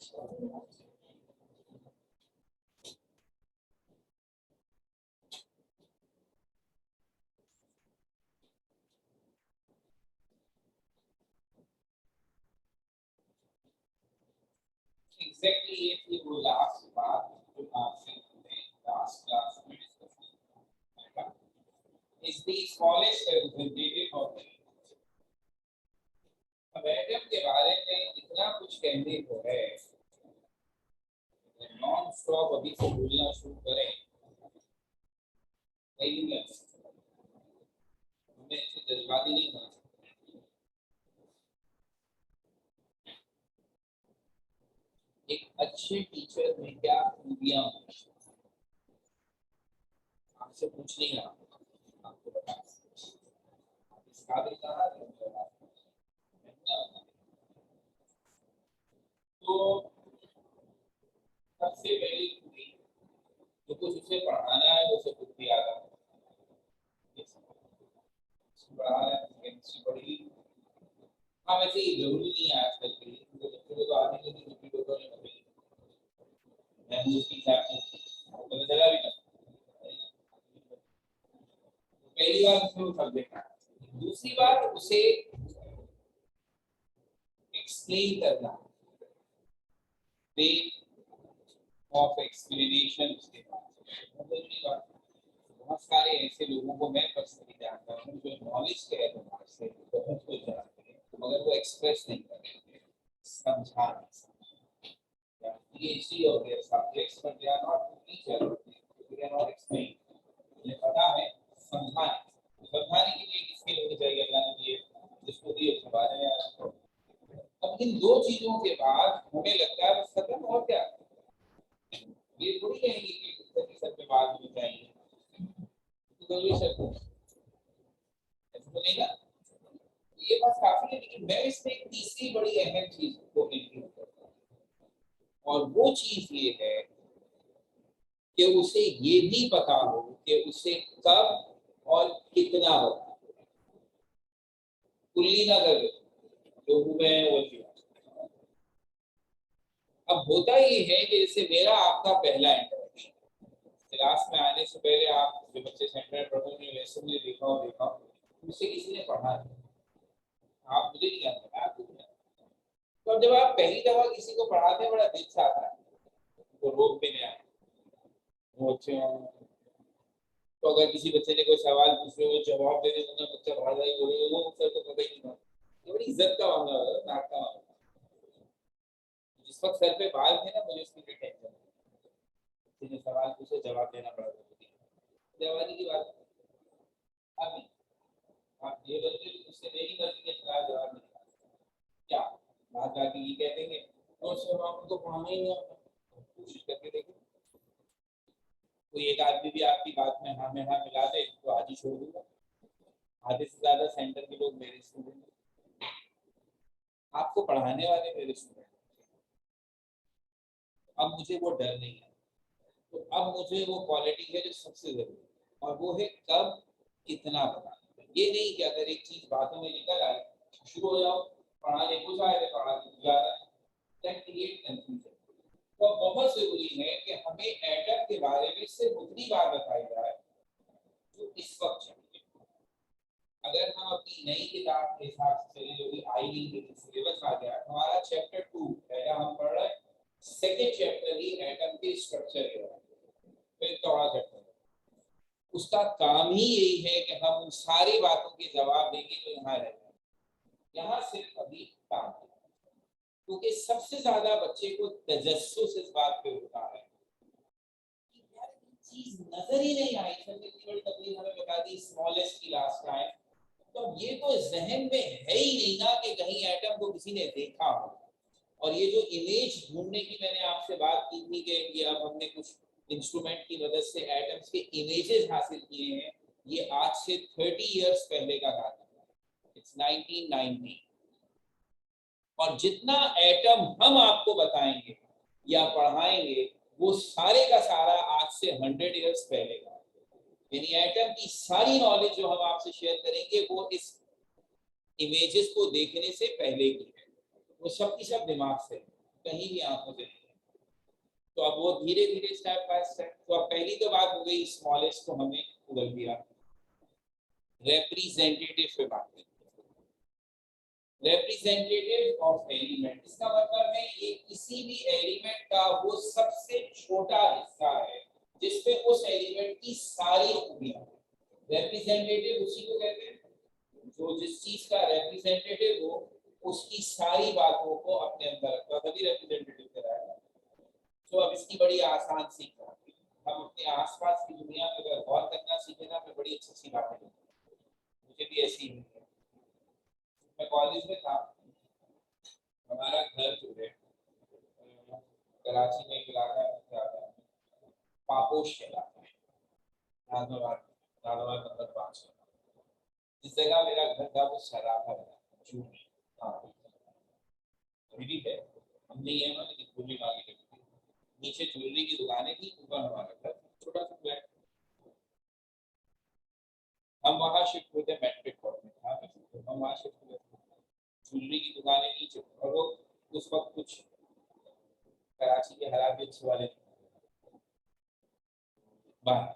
Exactly ये थी वो लास्ट बात जो आपसे लास्ट क्लास में discuss is the smallest representative of the अब एटम के बारे में इतना कुछ कहने को है, नॉन स्टॉप अभी से बोलना शुरू करें हमें ऐसे जज्बाती नहीं होना। एक अच्छे टीचर में क्या खूबियां आपसे पूछ नहीं रहा, आपको बता इस काबिल कहा तो सबसे पहली खूबी जो कुछ उसे पढ़ाना है वो सब कुछ भी आता है, पढ़ा रहा है केमिस्ट्री पढ़ी। हाँ वैसे ये जरूरी नहीं है आजकल के लिए, क्योंकि बच्चों को तो आने के लिए रिपीट होता नहीं पड़ेगी, मैं उसकी हिसाब पता चला भी ना। पहली बार उसमें वो सब्जेक्ट है, दूसरी बार उसे एक्सप्लेन करना, वे ऑफ एक्सप्लेनेशन उसके बाद बहुत सारे ऐसे लोगों को मैं पर्सनली जानता हूँ जो नॉलेज के एतबार से बहुत कुछ जानते हैं मगर वो एक्सप्रेस नहीं करते, समझा PhD और their subjects but they are not teacher, they cannot explain, उन्हें पता है समझाने के लिए किसके लोग चाहिए अल्लाह ने दिए जिसको दिए उसके बारे में आपको। अब इन दो चीजों के बाद हमें लगता है बस खत्म और क्या, ये थोड़ी कहेंगे कि सर पे बात होनी चाहिए तो ये सर नहीं ना, ये बात काफी है। लेकिन मैं इसमें एक तीसरी बड़ी अहम चीज को इंक्लूड करता हूँ और वो चीज ये है कि उसे ये भी पता हो कि उसे कब और कितना होगा, कुल्ली ना कर लोगों में वो चीज। अब होता ये है कि जैसे मेरा आपका पहला इंटरेक्शन क्लास में आने से पहले, आप जो बच्चे सेंटर पढ़ोगे वैसे मुझे देखा मुझसे किसी ने पढ़ा है, आप मुझे नहीं जानते आप कुछ नहीं। तो जब आप पहली दफा किसी को पढ़ाते हैं बड़ा दिल से आता है तो रोक पे नहीं आए वो अच्छे तो अगर किसी बच्चे ने कोई सवाल पूछे वो जवाब देने में बच्चा भाग जाए बोले वो सर को पता ही नहीं, ये बड़ी इज्जत का मामला है, नाक का मामला। जिस वक्त सर पे बाल थे ना मुझे उसकी टेंशन, किसी ने सवाल पूछे जवाब देना पड़ा जवानी की बात अब आप ये बच्चे उससे मेरी मर्जी के खिलाफ जवाब नहीं क्या बात आके ये कह देंगे और सर आपको पढ़ाना ही नहीं आता, कोशिश करके देखो कोई एक आदमी भी आपकी बात में हाँ मिला दे तो आज ही छोड़ दूंगा। आधे से ज्यादा सेंटर के लोग मेरे स्टूडेंट, आपको पढ़ाने वाले मेरे स्टूडेंट, अब मुझे वो डर नहीं है, तो अब मुझे वो क्वालिटी है जो सबसे जरूरी और वो है कब कितना बताना। ये नहीं कि अगर एक चीज बातों में निकल आए शुरू हो जाओ पढ़ाने कुछ आए पढ़ा जा रहा है, दैट क्रिएट कंफ्यूजन। तो बहुत जरूरी है कि हमें एटम के बारे में सिर्फ उतनी बात बताई जाए जो इस वक्त चाहिए। अगर हम अपनी नई किताब के हिसाब से चले जो भी आई नहीं सिलेबस आ गया, हमारा चैप्टर 2 पहला हम पढ़ रहे हैं, सेकंड चैप्टर ही एटम के स्ट्रक्चर के बारे में, फिर चौड़ा चैप्टर उसका काम ही यही है कि हम उन सारी बातों के जवाब देंगे जो यहाँ रह जाए, यहाँ सिर्फ अभी काम है। क्योंकि सबसे ज्यादा बच्चे को तजस्सुस इस बात पे होता है कि यार चीज नजर ही नहीं आई, सबसे बड़ी तकलीफ हमें बता दी स्मॉलेस्ट की लास्ट टाइम, तो ये तो जहन में है ही नहीं ना कि कहीं एटम को किसी ने देखा हो। और ये जो इमेज ढूंढने की मैंने आपसे बात की थी कि अब हमने कुछ इंस्ट्रूमेंट की मदद से एटम्स के इमेजेस हासिल किए हैं, ये आज से 30 इयर्स पहले का था, इट्स 1990। और जितना एटम हम आपको बताएंगे या पढ़ाएंगे वो सारे का सारा आज से 100 इयर्स पहले का, यानी एटम की सारी नॉलेज जो हम आपसे शेयर करेंगे वो इस इमेजेस को देखने से पहले की है, वो सब की सब दिमाग से। कहीं भी आंखों से नहीं। तो अब वो धीरे धीरे स्टेप बाय स्टेप। तो अब पहली तो बात हो गई स्मॉलेस्ट को हमने उगल दिया। रिप्रेजेंटेटिव पे बात करें। रिप्रेजेंटेटिव ऑफ एलिमेंट, इसका मतलब है ये किसी भी एलिमेंट का वो सबसे छोटा हिस्सा है जिसपे उस एलिमेंट की सारी खूबियां। रिप्रेजेंटेटिव उसी को कहते हैं जो जिस चीज का रिप्रेजेंटेटिव हो उसकी सारी बातों को अपने अंदर रखता है, तभी रिप्रेजेंटेटिव कहलाएगा। तो अब इसकी बड़ी आसान सीख है। हम अपने आसपास की दुनिया में अगर गौर करना सीखे ना तो बड़ी अच्छी बातें हैं। मुझे भी ऐसी ही है। मैं कॉलेज में था, हमारा घर जो है कराची में एक इलाका है पापोश इलाका है, नाजवाबाद नंबर 5। जिस जगह मेरा घर था वो सराफा था, हाँ अभी भी है, हम नहीं है ना, लेकिन पूरी मार्केट नीचे ज्वेलरी की दुकानें थी, ऊपर हमारा घर छोटा सा फ्लैट। हम वहाँ शिफ्ट हुए थे, मैट्रिक कॉलेज में था, हम वहाँ शिफ्ट हुए थे। ज्वेलरी की दुकानें नीचे, और वो उस वक्त कुछ कराची के हालात भी अच्छे वाले बाहर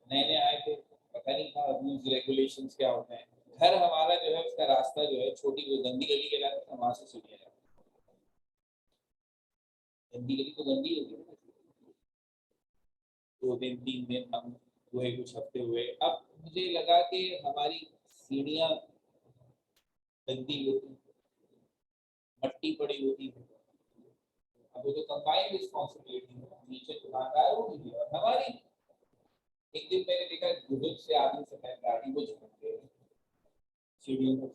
नए नए आए थे, पता नहीं था रूल्स रेगुलेशंस क्या होते हैं। घर हमारा जो है उसका रास्ता जो है छोटी वो गंदी गली के रास्ते था, वहां से सीढ़ियाँ जाती। गंदी गली तो गंदी होगी, 2 दिन 3 दिन हम हुए, कुछ हफ्ते हुए। अब मुझे लगा कि हमारी सीढ़ियाँ गंदी होती, मट्टी पड़ी होती है। अब वो तो कंबाइंड रिस्पॉन्सिबिलिटी है, नीचे दुकानदार होगी और हमारी। एक दिन मैंने देखा बुजुर्ग से आदमी से मैं गाड़ी को झुक गए सीढ़ियों पर,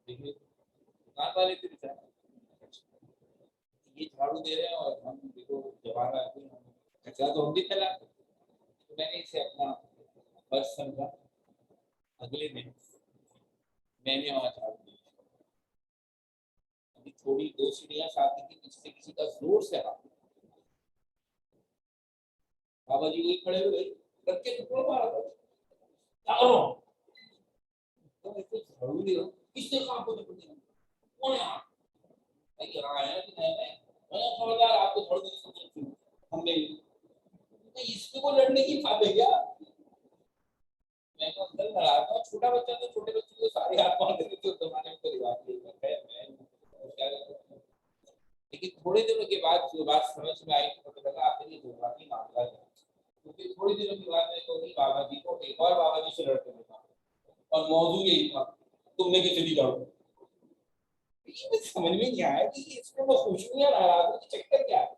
देखिए दुकान वाले थे बेचारे, ये झाड़ू दे रहे हैं और हम देखो जवान आदमी, कचरा तो हम भी फैलाते। तो मैंने इसे अपना फर्ज समझा। अगले दिन मैंने वहां झाड़ू दी। अभी थोड़ी 2 सीढ़ियां साथ थी, पीछे किसी का जोर से हाथ, बाबा जी वही खड़े हुए रख के टुकड़ों मारा था। तो मैं तो झाड़ू दे रहा हूँ, किसने कहा आपको टुकड़े देना? कौन है आप? मैं कह रहा है कि नहीं मैं खबरदार आपको झाड़ू देने से नहीं छूट। हमने तो इसको को लड़ने की बात है क्या? मैं तो अंदर लड़ा था, छोटा बच्चा तो छोटे बच्चे को सारे हाथ मार देते थे, तो जमाने में तो रिवाज नहीं है। मैं क्या करूं? लेकिन थोड़े दिनों के बाद जो बात समझ में आई तो पता लगा आखिर ये जुर्मानी मामला है। क्योंकि थोड़ी दिनों के बाद मैं तो नहीं बाबा जी को एक और बाबा जी से लड़ते देखा, और मौजूद यही था, तुमने किसे दी झाड़ू? ये समझ में नहीं आया कि इसमें वो खुशबू या नाराजगी की चक्कर क्या है।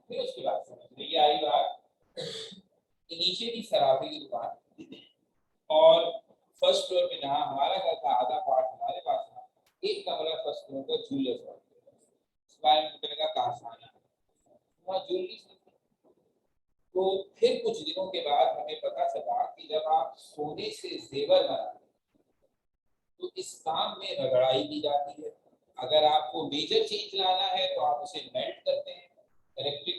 फिर उसके बाद समझ में ये आई बात कि नीचे की सराफी की दुकान और फर्स्ट फ्लोर पे जहाँ हमारा घर था, आधा पार्ट हमारे पास था, एक कमरा फर्स्ट फ्लोर का ज्वेलर्स वाला, स्क्वायर मीटर का कारखाना, वहाँ ज्वेलरी। तो फिर कुछ दिनों के बाद हमें पता चला कि जब आप सोने से जेवर बनाते तो इस काम में रगड़ाई की जाती है। अगर आपको मेजर चेंज लाना है तो आप उसे मेल्ट करते हैं इलेक्ट्रिक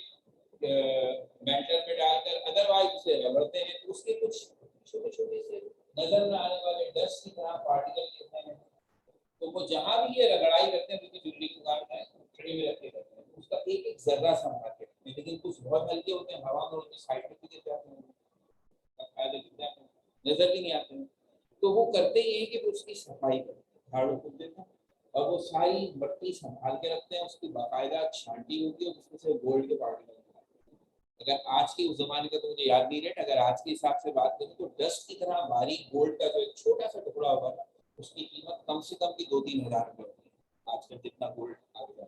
मेल्टर में डालकर, अदरवाइज उसे रगड़ते हैं तो उसके कुछ छोटे छोटे से नजर न आने वाले डस्ट की तरह पार्टिकल गिरते हैं। तो वो जहां भी ये रगड़ाई करते हैं तो ज्वेलरी दुकान में ट्रे में रखे रहते हैं, उसका एक एक जर्रा संभाल के रखते हैं। लेकिन कुछ बहुत हल्के होते हैं, हवा में उनके साइड पे गिर जाते हैं, नजर भी नहीं आते हैं। तो वो करते ये है कि वो उसकी सफाई करते हैं, झाड़ू फूक देते हैं और वो सारी मट्टी संभाल के रखते हैं। उसकी बाकायदा छांटी होती है, उसमें से गोल्ड के पार्टिकल। अगर आज के उस जमाने का तो मुझे याद नहीं रेट, अगर आज के हिसाब से बात करें तो डस्ट की तरह बारीक गोल्ड का जो एक छोटा सा टुकड़ा होगा ना, उसकी कीमत कम से कम भी 2-3 हजार रुपये होती है आजकल जितना गोल्ड आ गया।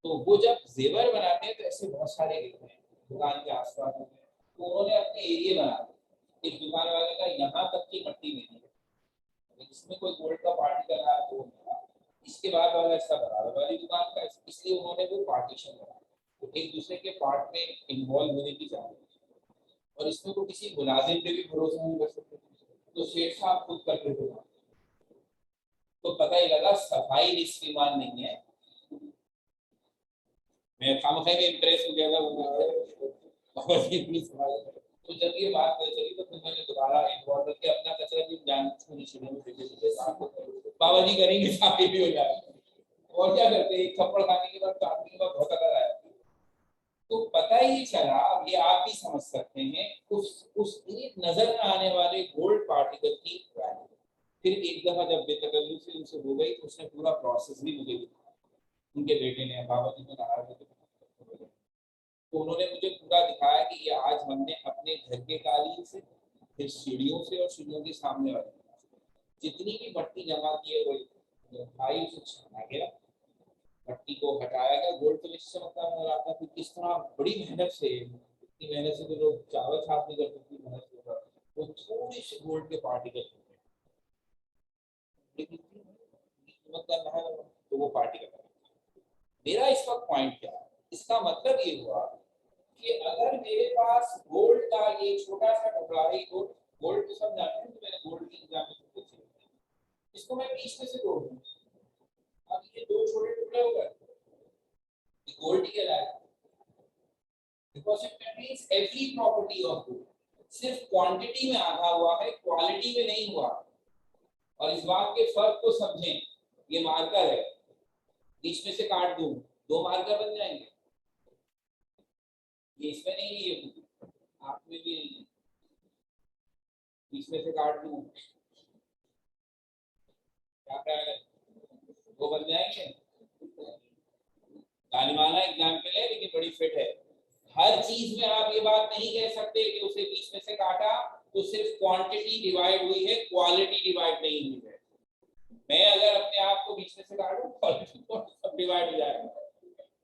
तो वो जब जेवर बनाते हैं तो ऐसे बहुत सारे लेते हैं दुकान के आसपास में, तो उन्होंने अपने एरिया बना दिए। इस दुकान वाले का यहाँ तक की मट्टी मिली है, इसमें कोई गोल्ड का पार्टिकल आया तो इसके बाद वाला हिस्सा बराबर वाली दुकान का, इसलिए उन्होंने वो पार्टीशन बनाया। तो एक दूसरे के पार्ट में इन्वॉल्व होने की जरूरत है। और इसमें तो किसी मुलाजिम पे भी भरोसा नहीं कर सकते, तो सेठ साहब खुद करते थे। तो पता ही लगा सफाई निस्फ ईमान नहीं है। मैं खामखा में इम्प्रेस हो गया था इतनी सफाई। तो जब ये बात पता चली तो फिर मैंने दोबारा इन्वॉल्व करके अपना कचरा भी जान छूनी में बाबा जी करेंगे, साफी भी हो जाएगा। और क्या करते हैं, एक थप्पड़ खाने के बाद काटने के बाद बहुत अकड़ आया। तो पता ही चला, अब ये आप भी समझ सकते हैं, उस एक नजर में आने वाले गोल्ड पार्टिकल की वैल्यू। फिर एक दफा जब बेतकल्लुफ से उनसे हो गई तो उसने पूरा प्रोसेस भी मुझे दिखाया। उनके बेटे ने, बाबा जी को नाराज होकर, तो उन्होंने मुझे पूरा दिखाया कि ये आज हमने अपने घर के कालीन से, फिर सीढ़ियों से, और सीढ़ियों के सामने वाली जितनी भी मट्टी जमा की है वो भाई उसे छाना गया, मट्टी को हटाया गया, गोल्ड फिनिश चमकता नजर आता। फिर किस तरह बड़ी मेहनत से, इतनी मेहनत से तो लोग चावल छाप नहीं करते, इतनी मेहनत से होगा, वो थोड़े से गोल्ड के पार्टिकल तो वो पार्टिकल। मेरा इस वक्त पॉइंट क्या है, इसका मतलब ये हुआ कि अगर मेरे पास गोल्ड का ये छोटा सा टुकड़ा है, गोल्ड तो सब जानते हैं, तो मैंने गोल्ड की एग्जाम में इसको मैं बीच में से तोड़ दूं, अब ये दो छोटे टुकड़े हो गए, ये गोल्ड ही कहलाएगा, because it contains every property of gold. सिर्फ क्वांटिटी में आधा हुआ है, क्वालिटी में नहीं हुआ। और इस बात के फर्क को समझें, ये मार्कर है, बीच में से काट दूं, दो मार्कर बन जाएंगे। ये इसमें नहीं है, ये आप में भी नहीं है, बीच में से काट दूं, क्या ख्याल है, वो बन जाएंगे। तालिमाना एग्जाम्पल है लेकिन बड़ी फिट है। हर चीज में आप ये बात नहीं कह सकते कि उसे बीच में से काटा तो सिर्फ क्वांटिटी डिवाइड हुई है, क्वालिटी डिवाइड नहीं हुई है। मैं अगर अपने आप को बीच में से काटूं, क्वालिटी तो सब डिवाइड हो जाएगा।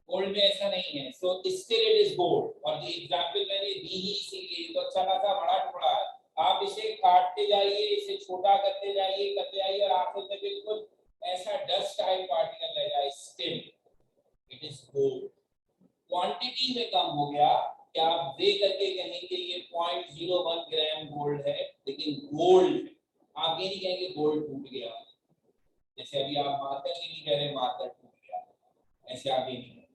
गोल्ड में ऐसा नहीं है, so still it is gold. और ये एग्जांपल मैंने दी ही इसीलिए, तो अच्छा खासा बड़ा टुकड़ा है, आप इसे काटते जाइए, इसे छोटा करते जाइए और आखिर में बिल्कुल ऐसा डस्ट टाइप पार्टिकल रह जाए, still it is gold. Quantity में कम हो गया, क्या आप दे करके कहेंगे ये 0.01 ग्राम गोल्ड है, लेकिन गोल्ड, आप ये नहीं कहेंगे गोल्ड टूट गया। जैसे अभी आप मार्कर के नहीं कह रहे मार्कर टूट गया, ऐसे आप ये नहीं कहेंगे।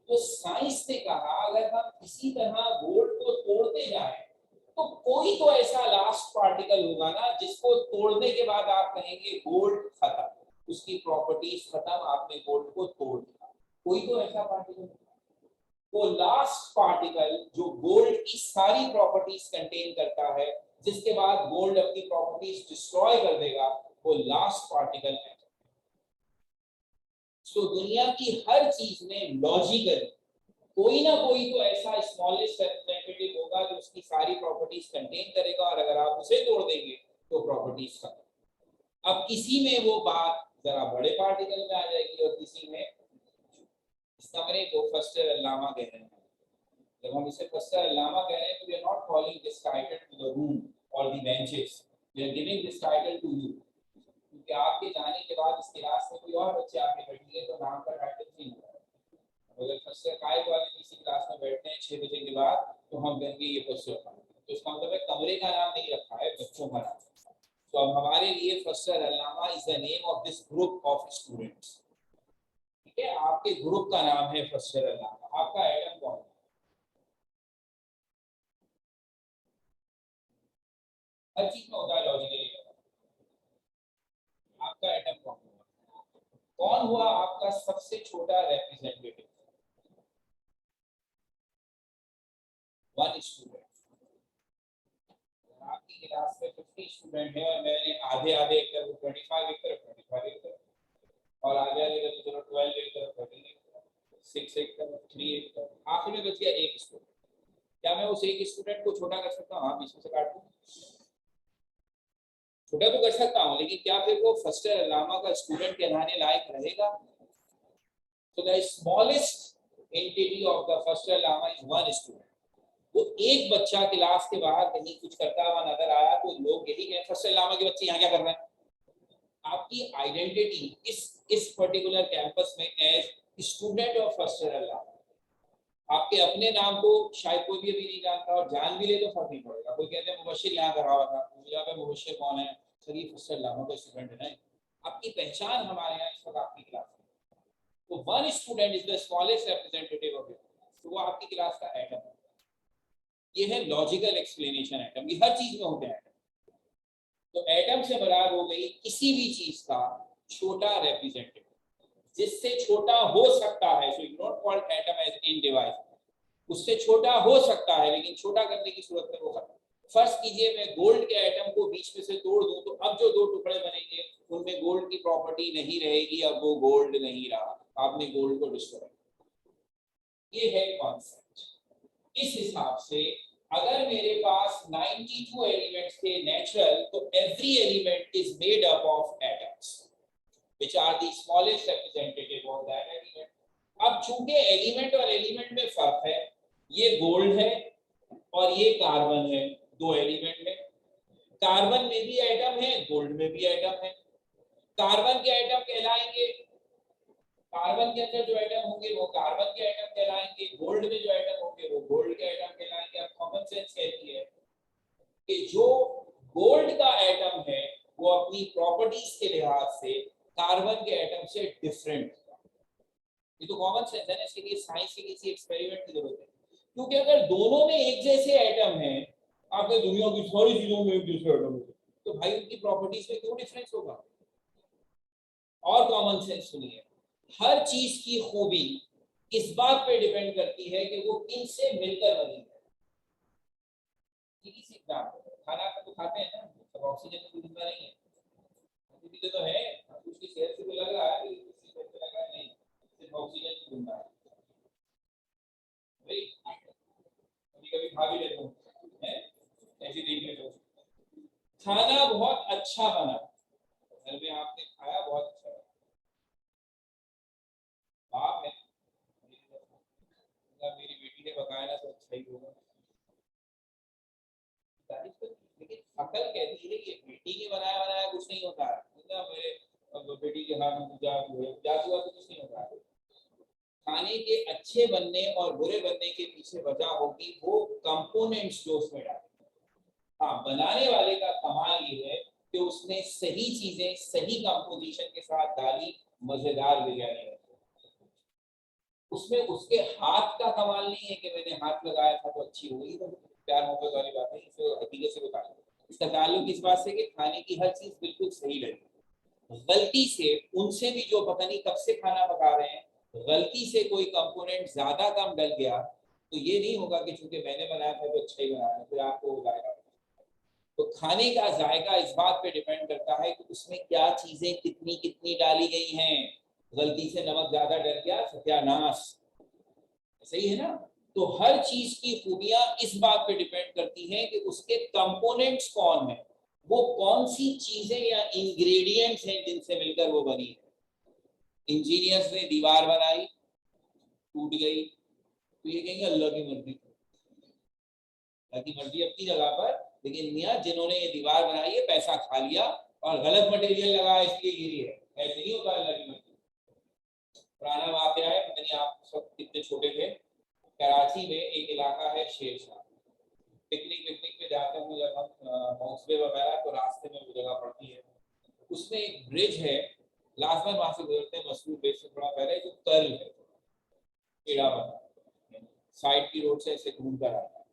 तो साइंस ने कहा अगर हम इसी तरह गोल्ड को तोड़ते जाएं तो कोई तो ऐसा लास्ट पार्टिकल होगा ना जिसको तोड़ने के बाद आप कहेंगे गोल्ड खत्म, उसकी प्रॉपर्टीज खत्म, आपने गोल्ड को तोड़ दिया। कोई तो ऐसा पार्टिकल, वो लास्ट पार्टिकल जो गोल्ड की सारी प्रॉपर्टीज कंटेन करता है, जिसके बाद गोल्ड अपनी प्रॉपर्टीज डिस्ट्रॉय कर देगा, वो लास्ट पार्टिकल है। तो दुनिया की हर चीज में लॉजिकल कोई ना कोई तो ऐसा स्मॉलेस्ट रिप्रेजेंटेटिव होगा जो उसकी सारी प्रॉपर्टीज कंटेन करेगा, और अगर आप उसे तोड़ देंगे तो प्रॉपर्टीज खत्म। अब किसी में वो बात जरा बड़े पार्टिकल में आ जाएगी और किसी में, इस कमरे को फस्टर अल्लामा कह रहे हैं। जब हम इसे फस्टर अल्लामा कह रहे हैं तो we are not calling this title to the room और the benches, we are giving this title to you, क्योंकि आपके जाने के बाद इस क्लास में कोई और बच्चे आके बैठेंगे तो नाम का टाइटल चेंज होगा। अगर फस्टर कायद वाले किसी क्लास में बैठते हैं 6 बजे के बाद तो हम कहेंगे ये फस्टर कायद, तो इसका मतलब है कमरे का नाम नहीं रखा है, बच्चों का नाम। तो अब हमारे लिए faster Allama is the name of this group of students. ठीक है, आपके ग्रुप का नाम है फस्टर अल्लामा। आपका एटम कौन है? हर चीज में होता है लॉजिकली। आपका एटम कौन हुआ? कौन हुआ आपका सबसे छोटा रिप्रेजेंटेटिव? One student. आपकी क्लास में 50 स्टूडेंट है और मैंने आधे आधे एक तरफ 25 एक तरफ 25 एक तरफ, और आगे आगे तरफ 12 एक तरफ 13 एक तरफ, 6 एक तरफ 3 एक तरफ, आखिर में बच गया एक स्टूडेंट। क्या मैं उस एक स्टूडेंट को छोटा कर सकता हूँ? हाँ, बीच में से काट दूं, छोटा तो कर सकता हूँ, लेकिन क्या फिर वो फस्टर अल्लामा का स्टूडेंट कहलाने लायक रहेगा? तो the smallest entity of the faster Allama is one student. वो एक बच्चा क्लास के बाहर कहीं कुछ करता हुआ नजर आया तो लोग यही कहें फस्टर अल्लामा के बच्चे यहाँ क्या कर रहे हैं। आपकी आइडेंटिटी इस पर्टिकुलर कैंपस में एज स्टूडेंट ऑफ फस्टर अल्लामा, आपके अपने नाम को शायद कोई भी अभी नहीं जानता, और जान भी ले तो फर्क नहीं पड़ेगा। कोई कहते हैं मुबशिर यहाँ कर रहा था, यहाँ पे मुबशिर कौन है, सर ये फस्टर अल्लामा का स्टूडेंट है ना। आपकी पहचान हमारे यहाँ इस वक्त आपकी क्लास में, तो one student is the smallest representative of your class, तो वो आपकी क्लास का एटम है। ये है लॉजिकल एक्सप्लेनेशन एटम, ये हर चीज में होते हैं। तो एटम से मुराद हो गई किसी भी चीज का छोटा रिप्रेजेंटेटिव। जिससे छोटा हो सकता है, so you not called atom as indivisible, उससे छोटा हो सकता है लेकिन छोटा करने की सूरत में वो खत्म। फर्ज कीजिए मैं गोल्ड के एटम को बीच में से तोड़ दूं, तो अब जो दो टुकड़े बनेंगे उनमें गोल्ड की प्रॉपर्टी नहीं रहेगी, अब वो गोल्ड नहीं रहा, आपने गोल्ड को डिस्ट्रॉय। ये है कॉन्सेप्ट। इस हिसाब से अगर मेरे पास 92 एलिमेंट्स थे नेचुरल, तो every element is made up of atoms which are the smallest representative of that element. अब चूंकि एलिमेंट और एलिमेंट में फर्क है, ये गोल्ड है और ये कार्बन है, दो एलिमेंट है, कार्बन में भी एटम है, गोल्ड में भी एटम है। कार्बन के एटम कहलाएंगे, कार्बन के अंदर जो एटम होंगे वो कार्बन के एटम कहलाएंगे, गोल्ड में जो एटम होंगे वो गोल्ड के एटम कहलाएंगे। अब कॉमन सेंस कहती है कि जो गोल्ड का एटम है वो अपनी प्रॉपर्टीज के लिहाज से कार्बन के एटम से डिफरेंट। ये तो कॉमन सेंस है ना, इसके लिए साइंस के किसी एक्सपेरिमेंट की जरूरत है, क्योंकि अगर दोनों में एक जैसे एटम है, आपने दुनिया की सारी चीजों में एक जैसे एटम है, तो भाई उनकी प्रॉपर्टीज में क्यों डिफरेंस होगा। और कॉमन सेंस सुनिए, हर चीज की खूबी इस बात पे डिपेंड करती है कि वो किन से मिलकर बनी है। किसी खाना तो खाते हैं ना, सब ऑक्सीजन से जिंदा नहीं है, तो है उसकी सेहत से तो लग रहा है, किसी से लग रहा है नहीं, सिर्फ ऑक्सीजन से जिंदा है। कभी कभी खा भी लेता हूँ ऐसी देखने को, खाना बहुत अच्छा बना, घर में आपने खाया बहुत अच्छा बना, बाप है मेरी बेटी ने पकाया ना तो अच्छा ही होगा, लेकिन अकल कहती है कि बेटी ने बनाया बनाया कुछ नहीं होता है, मेरे बेटी के हाथ में जादू हुआ तो कुछ नहीं होता है। खाने के अच्छे बनने और बुरे बनने के पीछे वजह होगी वो कंपोनेंट्स जो उसमें डाले। हाँ, बनाने वाले का कमाल ये है कि उसने सही चीजें सही कंपोजिशन के साथ डाली, मजेदार बिरयानी। उसमें उसके हाथ का कमाल नहीं है कि मैंने हाथ लगाया था तो अच्छी हुई, तो प्यार मोहब्बत वाली बात है, इसे हकीकत से बता। इसका ताल्लुक इस बात से कि खाने की हर चीज बिल्कुल सही लगी। गलती से उनसे भी जो पता नहीं कब से खाना पका रहे हैं, गलती से कोई कंपोनेंट ज्यादा कम डल गया, तो ये नहीं होगा कि चूंकि मैंने बनाया था तो अच्छा ही बनाया, फिर आपको जाएगा। तो खाने का जायका इस बात पे डिपेंड करता है कि उसमें क्या चीजें कितनी कितनी डाली गई हैं। गलती से नमक ज्यादा डल गया, सत्यानाश, सही है ना। तो हर चीज की खूबियां इस बात पे डिपेंड करती हैं कि उसके कंपोनेंट्स कौन है, वो कौन सी चीजें या इंग्रेडिएंट्स हैं जिनसे मिलकर वो बनी है। इंजीनियर्स ने दीवार बनाई, टूट गई, तो ये कहेंगे अल्लाह की मर्जी, अल्लाह की मर्जी अपनी जगह पर, लेकिन मियाँ जिन्होंने ये दीवार बनाई है पैसा खा लिया और गलत मटेरियल लगा इसलिए गिरी है, ऐसे नहीं होता अल्लाह की मर्जी। पुराना वाकया है, पता नहीं आप सब कितने छोटे थे, कराची में एक इलाका है शेरशाह, पिकनिक पे जाते हैं जब हम मौसवे वगैरह, तो रास्ते में वो जगह पड़ती है, उसमें एक ब्रिज है, लाजमन वहां से गुजरते हैं, मसूर ब्रिज से थोड़ा पहले जो कर्ल है, टेढ़ा बना, साइड की रोड से ऐसे घूम कर आता है।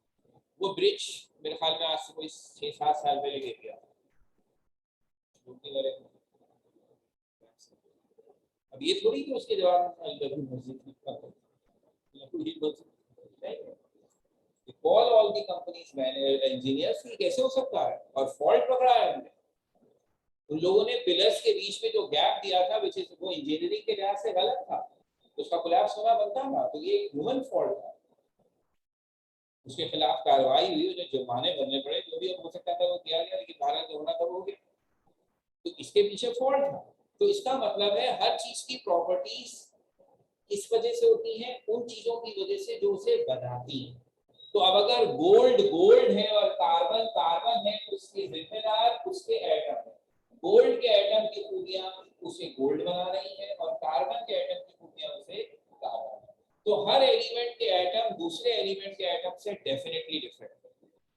वो ब्रिज मेरे ख्याल में आज से कोई 6-7 साल पहले गिर गया। अब ये थोड़ी कि उसके जवाब call all the companies manager engineers, कैसे हो सकता है, और फॉल्ट पकड़ा है हमने। उन लोगों ने पिलर्स के बीच में जो गैप दिया था, विच इज वो इंजीनियरिंग के लिहाज से गलत था, उसका कोलैप्स होना बनता था, तो ये ह्यूमन फॉल्ट था। उसके खिलाफ कार्रवाई हुई, जो जुर्माने भरने पड़े, जो भी हो सकता था वो किया गया, लेकिन भारत जो होना था वो हो गया, तो इसके पीछे फॉल्ट था। तो इसका मतलब है हर चीज की प्रॉपर्टीज इस वजह से होती है उन चीजों की वजह से जो उसे बनाती है। तो अब अगर गोल्ड गोल्ड है और कार्बन कार्बन है, तो उसके जिम्मेदार उसके एटम है। गोल्ड के एटम की खूबियां उसे गोल्ड बना रही है और कार्बन के एटम की खूबियां उसे कार्बन। तो हर एलिमेंट के एटम दूसरे एलिमेंट के एटम से डेफिनेटली डिफरेंट है।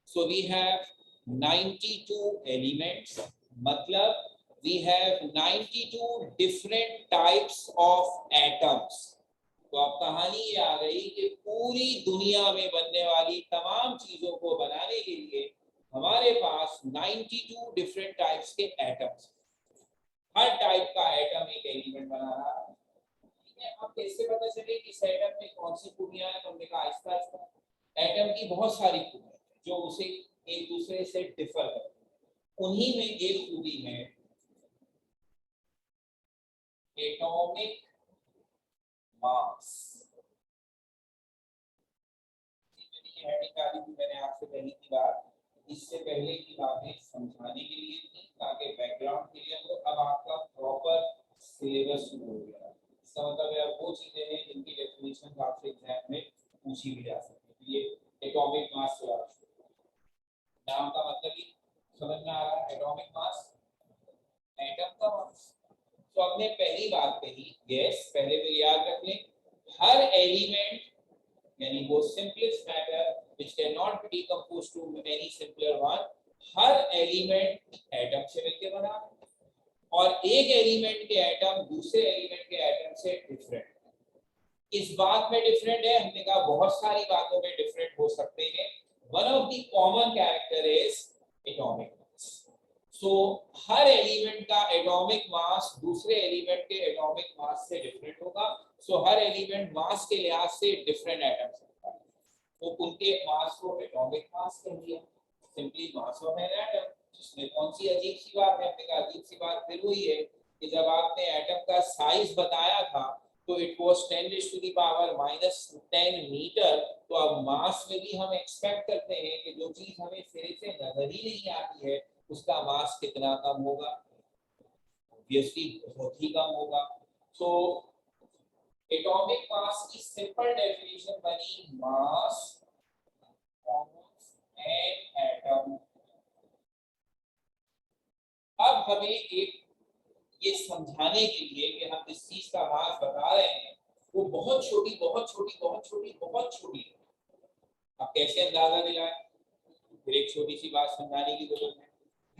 सो वी हैव 92 एलिमेंट्स, मतलब we have 92 different types of atoms। तो अब कहानी ये आ गई कि पूरी दुनिया में बनने वाली तमाम चीजों को बनाने के लिए हमारे पास 92 डिफरेंट टाइप्स के एटम्स, हर टाइप का एटम एक एलिमेंट बना रहा है। कैसे पता चले कि इस एटम में कौन सी खूबियां हैं? तो हमने कहा आहिस्ता आहिस्ता एटम की बहुत सारी खूबियां हैं जो उसे एक दूसरे से डिफर करती हैं। उन्हीं में एक खूबी है एटॉमिक मास। मैंने आपसे पहली की बात इससे पहले की बातें समझाने के लिए थी ताकि बैकग्राउंड क्लियर हो। अब आपका प्रॉपर सिलेबस शुरू हो गया। इसका मतलब है वो चीजें हैं जिनकी डेफिनेशन आपसे एग्जाम में पूछी भी जा सकती है। ये एटॉमिक मास से नाम का मतलब ही समझ में आ रहा है। एटॉमिक मास एटम का मास। तो हमने पहली बात कही, यस पहले तो याद रख लें, हर एलिमेंट यानी वो simplest matter which cannot be decomposed to any simpler one, her element atom से मिलकर बना है और एक एलिमेंट के एटम दूसरे एलिमेंट के एटम से डिफरेंट है। इस बात में डिफरेंट है, हमने कहा बहुत सारी बातों में डिफरेंट हो सकते हैं। One of the common character is atomic mass. So her element का एटॉमिक मास दूसरे एलिमेंट के एटॉमिक मास से डिफरेंट होगा। सो हर एलिमेंट मास के लिहाज से डिफरेंट एटम्स होता है, तो उनके मास को एटॉमिक मास कह दिया। Simply mass of an atom. इसमें कौन सी अजीब सी बात है? हमने कहा अजीब सी बात फिर वही है कि जब आपने एटम का साइज बताया था तो इट वाज 10⁻⁻10 मीटर। तो अब मास में भी हम एक्सपेक्ट करते हैं कि जो चीज हमें सिरे से नजर ही नहीं आती है उसका मास कितना कम होगा? ऑब्वियसली बहुत ही कम होगा। सो एटॉमिक मास की सिंपल डेफिनेशन बनी मास ऑफ एन एटम। अब हमें एक ये समझाने के लिए कि हम जिस चीज का मास बता रहे हैं वो बहुत छोटी बहुत छोटी बहुत छोटी बहुत छोटी है, अब कैसे अंदाजा दिलाएं? फिर एक छोटी सी बात समझाने की जरूरत है।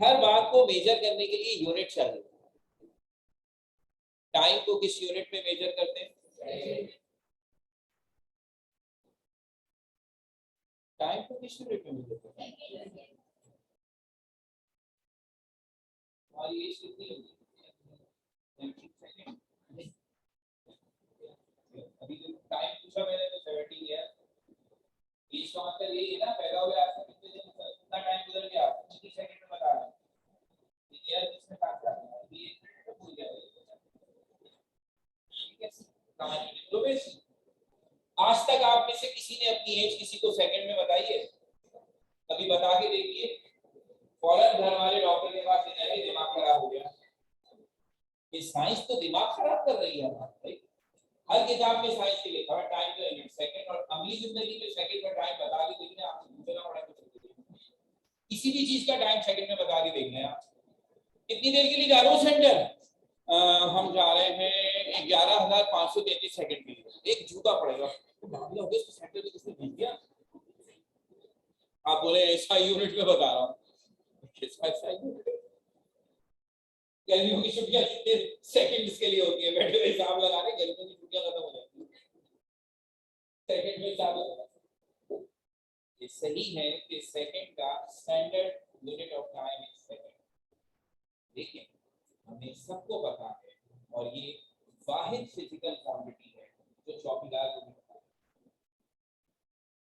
हर बात को मेजर करने के लिए यूनिट चाहिए। टाइम को किस यूनिट में मेजर करते हैं? टाइम को किस यूनिट में मेजर करते हैं? हमारी एज कितनी होगी? अभी जो टाइम पूछा मैंने तो 70 ईयर। एज का मतलब यही है ना, पैदा हुए आज से कितने दिन कितना टाइम गुजर गया कितनी सेकंड में बता रहा हूं। ईयर किसमें काट रहा है अभी 1 मिनट तो भूल गया। ठीक है, कहानी तो बेस। आज तक आप में से किसी ने अपनी एज किसी को सेकंड में बताई है? कभी बता के देखिए। फौरन घर वाले डॉक्टर के पास जाएंगे, दिमाग खराब हो गया। ये साइंस तो दिमाग खराब कर रही है हमारा भाई। हर किताब में साइंस के लिखा है टाइम का यूनिट सेकंड, और अगली जिंदगी में सेकंड का टाइम बता के देखना है। आपको पूछना पड़ा कुछ किसी भी चीज का टाइम सेकंड में बता के देखना है। आप कितनी देर के लिए जा रहे हो सेंटर? हम जा रहे हैं 11,533 सेकंड के लिए। एक जूता पड़ेगा तो सेंटर में किसने भेज दिया? आप बोले ऐसा यूनिट में बता रहा हूँ। गर्मियों की छुट्टियां कितने सेकंड के लिए होती है? बैठे हुए हिसाब लगा रहे, गर्मियों की छुट्टियां खत्म हो जाती है सेकंड में हिसाब लगा। ये सही है कि सेकंड का standard unit of time is second, लेकिन हमें सबको पता है और ये वाहिद फिजिकल क्वांटिटी है जो चौकीदार को पता है।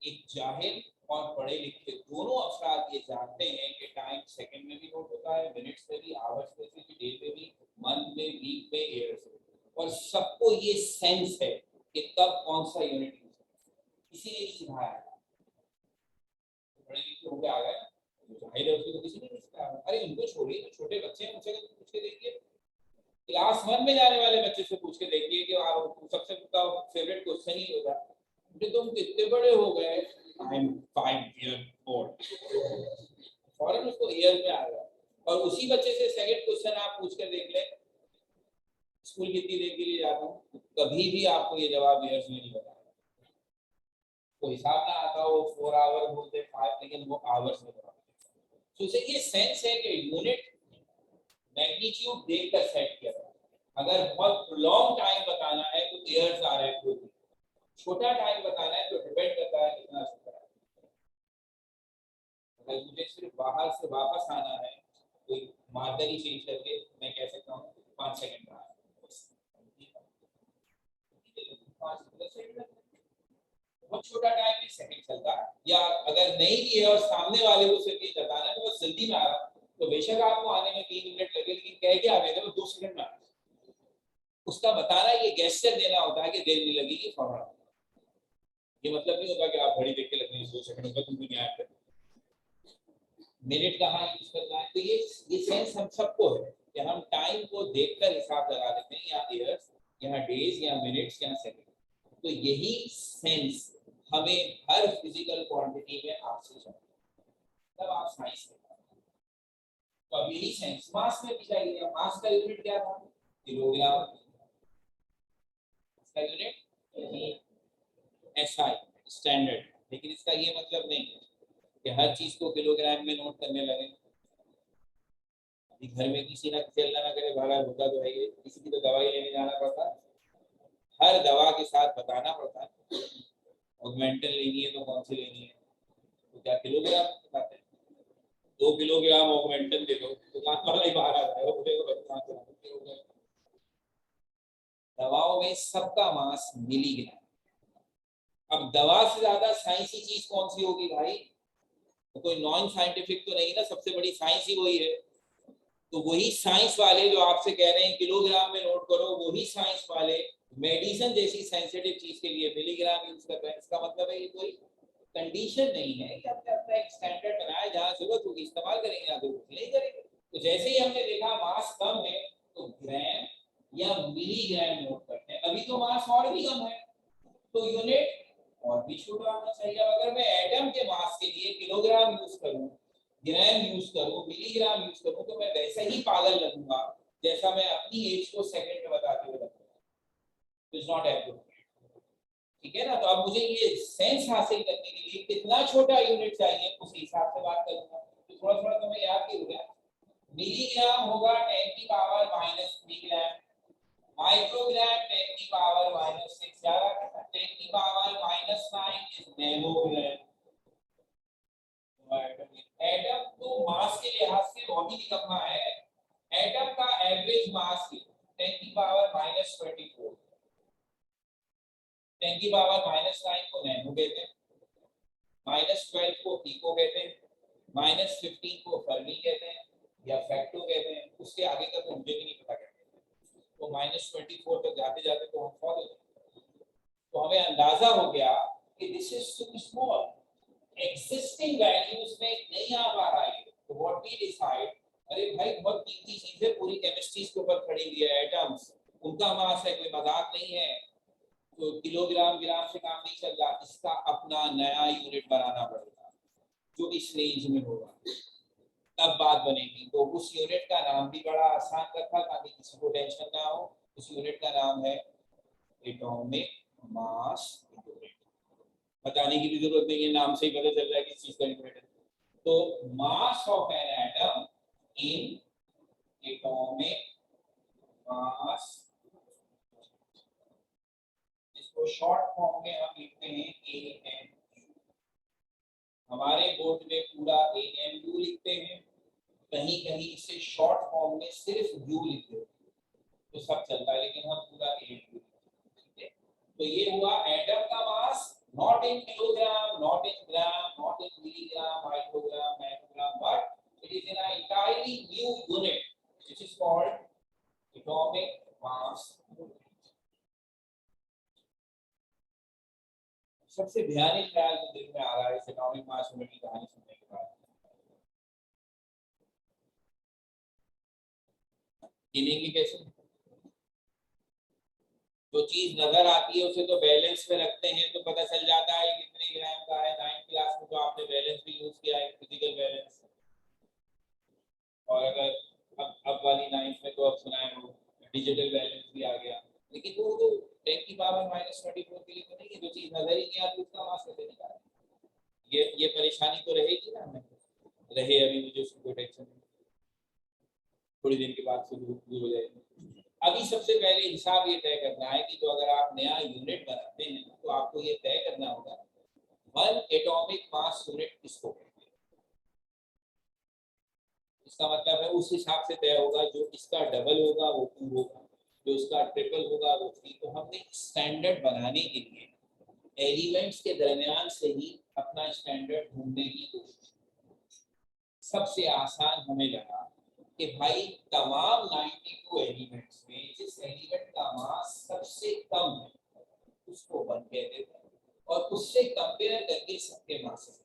एक जाहिल और पढ़े लिखे दोनों अफराद ये जानते हैं कि टाइम सेकंड में भी नोट होता है, मिनट्स में भी, आवर्स में भी, डे में भी, मंथ में, वीक में, ईयर्स में, और सबको ये सेंस है कि कब कौन सा यूनिट यूज है। इसीलिए सिखाया है। पढ़े लिखे होकर आ गए जाहिल है उसको तो किसी ने नहीं सिखाया। अरे उनको छोड़िए, जो छोटे बच्चे हैं उनसे पूछ के देखिए, क्लास 1 में जाने वाले बच्चे से पूछ के देखिए कि सबसे फेवरेट क्वेश्चन ही होगा तुम कितने बड़े हो गए? I am 5 years old। फौरन उसको ईयर में आएगा। और उसी बच्चे से सेकंड क्वेश्चन आप पूछ कर देख ले, स्कूल कितनी देर के लिए जाता हूँ, कभी भी आपको ये जवाब ईयर्स में नहीं बताएगा। तो हिसाब ना आता हो 4 आवर बोलते 5, लेकिन वो आवर्स में बताता है। तो उसे ये सेंस है कि यूनिट मैग्नीट्यूड देखकर सेट किया जाता है। अगर बहुत लॉन्ग टाइम बताना है तो ईयर्स आ रहे हैं, छोटा टाइम बताना है तो डिपेंड करता है कितना छोटा है। अगर मुझे सिर्फ बाहर से वापस आना है, कोई मार्कर ही चेंज करके मैं कह सकता हूँ 5 सेकंड का बहुत छोटा टाइम में सेकंड चलता है, या अगर नहीं भी है और सामने वाले को सिर्फ ये बताना है तो बस जल्दी में आ रहा तो बेशक आपको आने में 3 मिनट लगे, लेकिन कह के आवे तो 2 सेकंड में आ रहा। उसका बताना ये गेस्चर देना होता है कि देर नहीं लगेगी फौरन। ये मतलब नहीं होता कि आप घड़ी देख के लगेंगे 2 सेकंड होगा तुम दुनिया पे मिनट कहाँ यूज करना है। तो ये सेंस हम सबको है कि हम टाइम को देखकर हिसाब लगा लेते हैं, या ईयर्स, यहाँ डेज, या मिनट्स, या सेकंड। तो यही सेंस हमें हर फिजिकल क्वांटिटी में आपसे चाहिए, तब आप साइंस में। तो अब यही सेंस मास में भी चाहिए। मास का यूनिट क्या था? किलोग्राम। इसका यूनिट एसआई, स्टैंडर्ड। लेकिन इसका ये मतलब नहीं है कि हर चीज को किलोग्राम में नोट करने लगे। अभी घर में किसी ना चलना ना करे, भाड़ा होता तो है, ये किसी की तो दवाई लेने जाना पड़ता है, हर दवा के साथ बताना पड़ता है ऑगमेंटन लेनी है तो कौन सी लेनी है, तो क्या किलोग्राम बताते हैं। 2 किलोग्राम ऑगमेंटन दे दो, दुकान वाला ही बाहर आ जाएगा। दवाओं में सबका मास मिलीग्राम। अब दवा से ज्यादा साइंसी चीज कौन सी होगी भाई? तो कोई नॉन साइंटिफिक तो नहीं ना, सबसे बड़ी साइंस ही वही है। तो वही साइंस वाले जो आपसे कह रहे हैं किलोग्राम में नोट करो, वही साइंस वाले मेडिसिन जैसी सेंसिटिव चीज के लिए मिलीग्राम यूज कर रहे हैं। इसका मतलब है ये कोई कंडीशन नहीं है कि अपने अपना एक स्टैंडर्ड बनाया, जहां जरूरत होगी इस्तेमाल करेंगे, ना जरूरत नहीं करेंगे। तो जैसे ही हमने देखा मास कम है तो ग्राम या मिलीग्राम नोट करते हैं। अभी तो मास और भी कम है तो यूनिट और भी छोटा होना चाहिए। अगर मैं एटम के मास के लिए किलोग्राम यूज करूं, ग्राम यूज करूं, मिलीग्राम यूज करूं, तो मैं वैसे ही पागल लगूंगा जैसा मैं अपनी एज को सेकंड में बताते हुए लगूंगा। It's not appropriate. ठीक है ना? तो अब मुझे ये सेंस हासिल करने के लिए कितना छोटा यूनिट चाहिए उस हिसाब से बात करूंगा। तो थोड़ा थोड़ा तो मैं याद भी हो गया। मिलीग्राम होगा 10 की पावर -3 ग्राम, माइक्रोग्राम 10 की पावर -6, ज्यादा 10 की पावर -9 इज नैनोग्राम। एटम तो मास के लिहाज से बहुत ही निकम्मा है। एटम का एवरेज मास 10 की पावर -24, 10 की पावर -9 को नैनो कहते हैं, -12 को पिको कहते हैं, -15 को फर्मी कहते हैं या फैक्टो कहते हैं। उसके आगे का तो मुझे भी नहीं पता कहते हैं। तो -24 तक जाते जाते तो हम फॉलो, तो हमें अंदाजा हो गया कि this is too small, existing values में नहीं आ पा रहा है। तो व्हाट वी डिसाइड, अरे भाई बहुत कीमती चीज है, पूरी केमिस्ट्री के ऊपर खड़ी हुई है, एटम्स, उनका मास है, कोई मजाक नहीं है। तो किलोग्राम ग्राम से काम नहीं चल रहा, इसका अपना नया यूनिट बनाना पड़ेगा जो इस रेंज में होगा, तब बात बनेगी। तो उस यूनिट का नाम भी बड़ा आसान रखा ताकि किसी को टेंशन ना हो। उस यूनिट का नाम है एटॉमिक मास यूनिट। बताने की भी जरूरत नहीं है, नाम से ही पता चल रहा है किस चीज का यूनिट है। तो mass of an atom in atomic mass, इसको शॉर्ट फॉर्म में हम लिखते हैं AMU। हमारे बोर्ड में पूरा AMU लिखते हैं, कहीं कहीं इसे शॉर्ट फॉर्म में सिर्फ U लिखते हैं, तो सब चलता है, लेकिन हम पूरा AMU। ठीक है? तो ये हुआ एटम का mass, not in kilogram, not in gram, not in milligram, microgram, nanogram, but it is in an entirely new unit which is called atomic mass unit। सबसे भयानक ख्याल जो दिल में आ रहा है इस एटॉमिक मास यूनिट की कहानी सुनने के बाद, गिनेंगे कैसे? जो चीज नजर आती है उसे तो बैलेंस में रखते हैं तो पता चल जाता है कितने ग्राम का है। 9th क्लास में तो आपने बैलेंस भी यूज किया है, फिजिकल बैलेंस। और अगर अब वाली 9th में तो अब सुना है वो डिजिटल बैलेंस भी आ गया। लेकिन वो तो 10 की पावर -24 के लिए तो नहीं है, जो चीज नजर ही नहीं आती उसका मास कैसे निकालें? ये परेशानी तो रहेगी ना हमें, रहे अभी मुझे उसकी कोई टेंशन नहीं, थोड़ी देर के बाद से दूर हो जाएगी। अभी सबसे पहले हिसाब ये तय करना है कि जो अगर आप नया यूनिट बनाते हैं तो आपको ये तय करना होगा 1 एटॉमिक मास यूनिट किसको कहते हैं। इसका मतलब है उस हिसाब से तय होगा, जो इसका डबल होगा वो 2 होगा, जो इसका ट्रिपल होगा वो 3। तो हमने स्टैंडर्ड बनाने के लिए एलिमेंट्स के दरमियान से ही अपना स्टैंडर्ड ढूंढने की कोशिश। सबसे आसान हमें लगा कि भाई तमाम 92 एलिमेंट्स में जिस एलिमेंट का मास सबसे कम है उसको 1 कहते थे और उससे कंपेयर करके सबके मासेस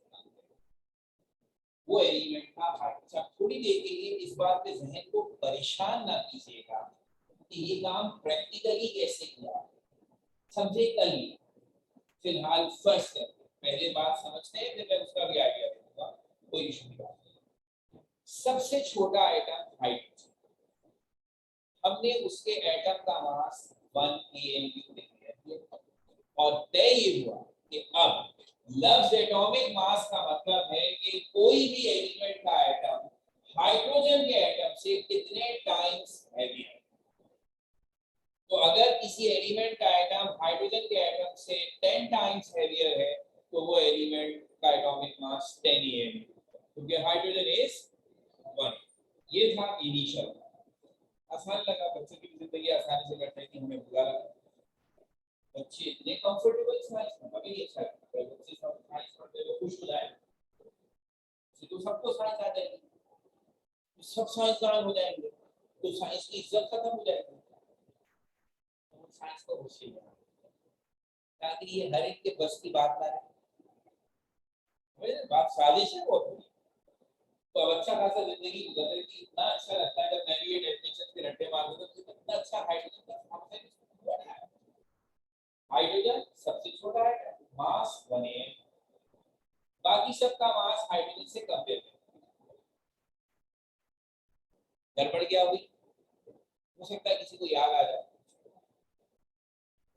वो एलिमेंट था हाइड्रोजन। थोड़ी देर के लिए इस बात पे जहन को परेशान ना कीजिएगा कि ये काम प्रैक्टिकली कैसे किया, समझे कल ही। फिलहाल फर्स्ट पहले बात समझते हैं, फिर मैं उसका भी आइडिया दूंगा, कोई इशू नहीं। सबसे छोटा एटम हाइड्रोजन, हमने उसके एटम का मास 1 AMU लिख दिया और तय ये हुआ कि अब लफ्ज एटॉमिक मास का मतलब है कि कोई भी एलिमेंट का एटम हाइड्रोजन के एटम से कितने टाइम्स हैवी है। तो अगर किसी एलिमेंट का एटम हाइड्रोजन के एटम से 10 टाइम्स हैवियर है तो वो एलिमेंट का एटॉमिक मास 10 AMU, क्योंकि हाइड्रोजन इज 1। ये था इनिशियल। आसान लगा, बच्चों की जिंदगी आसानी से कटने की हमें बुरा लगा। बच्चे इतने कंफर्टेबल साइंस में, अभी अच्छा लगता है बच्चे सब साइंस पढ़ते हैं खुश हो जाए, तो सबको साइंस आ जाएगी, सब साइंसदान हो जाएंगे, तो साइंस की इज्जत खत्म हो जाएगी। तो साइंस को होशियार ताकि ये हर एक के बस की बात ना रहे, बात साजिश है बहुत। तो अब अच्छा खासा जिंदगी गुजर रही थी, इतना अच्छा लगता है जब मैं भी ये डेफिनेशन के रट्टे मारता था, कितना अच्छा हाइड्रोजन का फंक्शन है। हाइड्रोजन सबसे छोटा है, मास 1 AM, बाकी सबका मास हाइड्रोजन से कम है। गड़बड़ क्या हुई? हो सकता है किसी को याद आ जाए।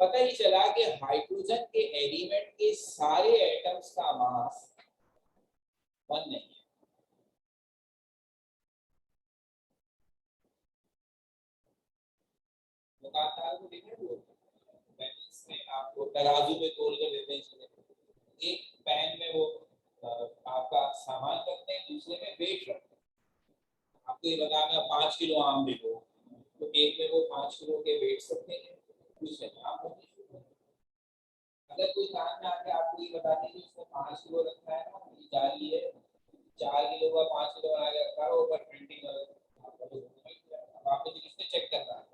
पता ही चला कि हाइड्रोजन के एलिमेंट के सारे एटम्स का मास 1 नहीं है। दुकानदार को देखे वो बैलेंस में आपको तराजू में तोल कर देते हैं, एक पैन में वो आपका सामान रखते हैं, दूसरे में वेट रखते हैं। आपको ये बताना 5 किलो आम दे दो, तो एक में वो 5 किलो के वेट रखते हैं, दूसरे में आम रखते हैं। अगर कोई काम में आके आपको ये बता दें कि उसको 5 किलो रखना है ना, ये जाली है 4 किलो का 5 किलो बना के रखा है, ऊपर प्रिंटिंग आपको तो किसने चेक करना है?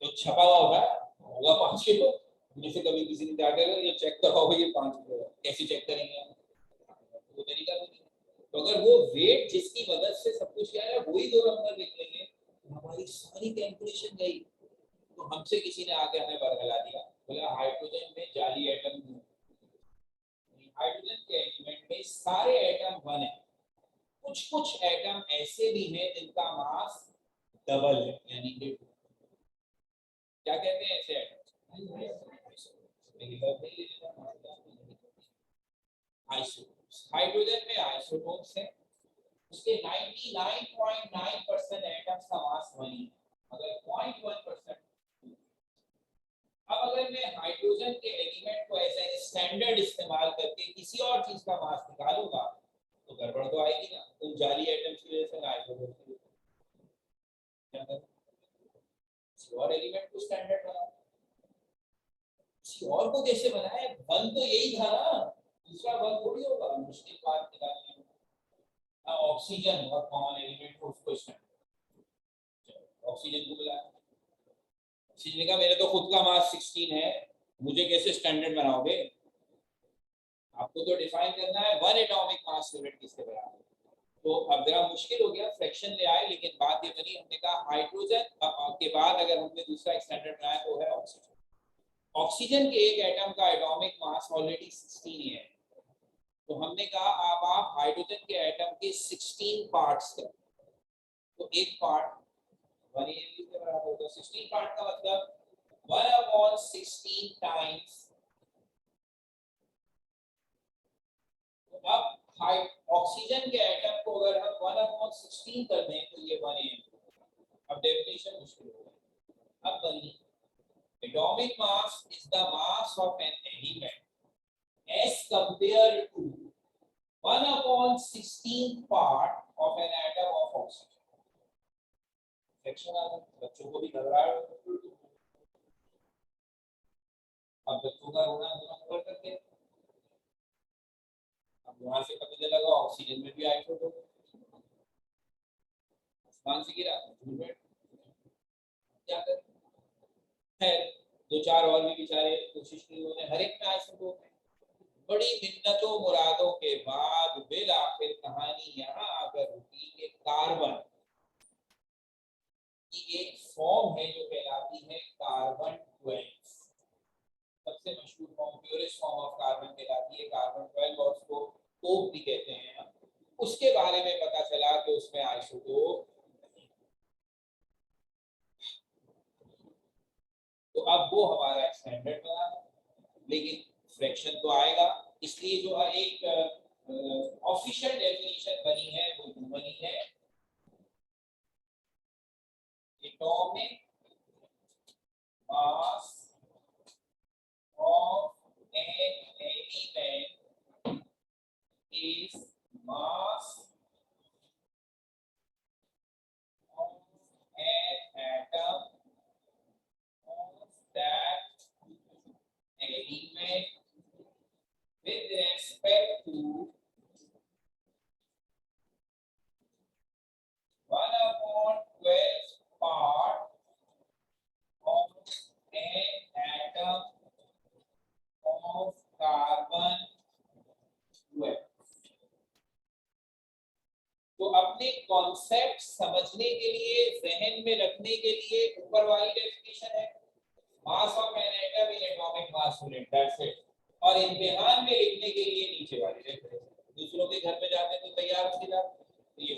तो छपा हुआ होगा 5 किलो, जैसे कभी किसी ने जाकर ये चेक करवाओगे ये 5 किलो है, कैसे चेक करेंगे? वो तरीका नहीं। तो अगर वो वेट जिसकी मदद से सब कुछ किया है वही 2 नंबर लिख लेंगे तो हमारी सारी कैलकुलेशन गई। तो हमसे किसी ने आके हमें बरगला दिया, बोला हाइड्रोजन में जाली एटम, हाइड्रोजन के एलिमेंट में सारे एटम 1 है, कुछ कुछ एटम ऐसे भी हैं जिनका मास डबल है, यानी क्या कहते हैं ऐसे एटम? आइसोटोप्स। हाइड्रोजन में आइसोटोप्स है, उसके 99.9% एटम्स का मास 1 ही है, अगर 0.1%। अब अगर मैं हाइड्रोजन के एलिमेंट को ऐसे स्टैंडर्ड इस्तेमाल करके किसी और चीज का मास निकालूंगा तो गड़बड़ तो आएगी ना। उन जाली एटम्स की वजह से आइसोटोप्स और एलिमेंट को स्टैंडर्ड बनाओ, किसी और को कैसे बनाए? वन तो यही था ना, दूसरा वन थोड़ी होगा, मुश्किल बात निकालनी है। ऑक्सीजन बहुत कॉमन एलिमेंट हो, उसको स्टैंडर्ड ऑक्सीजन को बुलाया, ऑक्सीजन का मेरे तो खुद का मास 16 है, मुझे कैसे स्टैंडर्ड बनाओगे? आपको तो डिफाइन करना है 1 एटॉमिक मास यूनिट किसके बराबर। तो अब जरा मुश्किल हो गया, फ्रैक्शन ले आए, लेकिन बात ये बनी, हमने कहा हाइड्रोजन के बाद अगर हमने दूसरा एक स्टैंडर्ड बनाया तो है ऑक्सीजन। ऑक्सीजन के एक एटम का एटॉमिक मास ऑलरेडी 16 है, तो हमने कहा आप हाइड्रोजन के एटम के 16 पार्ट्स करें, तो एक पार्ट 1 AMU के बराबर होगा। 16 पार्ट का मतलब 1/16 टाइम्स। तो अब ऑक्सीजन के एटम को अगर हम 1/16 कर दें तो ये 1 AMU। अब डेफिनेशन मुश्किल हो गई, अब बनी atomic mass is the mass of an element as compared to 1/16 part of an atom of oxygen। Fraction आ गया, बच्चों को भी घबराहट, अब बच्चों का रोना कवर करते हैं। अब वहां से पता चला ऑक्सीजन में भी आइसोटोप आसमान से गिरा झूठ, क्या करें? है दो चार और भी बेचारे कोशिश की उन्होंने, हर एक में आइसोटोप है। बड़ी मिन्नतों मुरादों के बाद बिल आखिर कहानी यहाँ आकर रुकी कि कार्बन की एक फॉर्म है जो कहलाती है कार्बन 12, सबसे मशहूर form, purest form of carbon कहलाती है कार्बन 12, और उसको कोक भी कहते हैं। उसके बारे में पता चला कि उसमें आइसोटोप, तो अब वो हमारा स्टैंडर्ड बना है, लेकिन फ्रैक्शन तो आएगा। इसलिए जो एक ऑफिशियल डेफिनेशन बनी है वो बनी है atomic mass of an element is mass of an atom of that element with respect to 1/12 part of an atom of carbon 12। तो अपने कॉन्सेप्ट समझने के लिए, जहन में रखने के लिए ऊपर वाली डेफिनेशन है mass of an atom in atomic mass unit, that's it. और इम्तिहान में लिखने के लिए नीचे वाली डेफिनेशन, दूसरों के घर पे जाते तो तैयार हो जाता, तो ये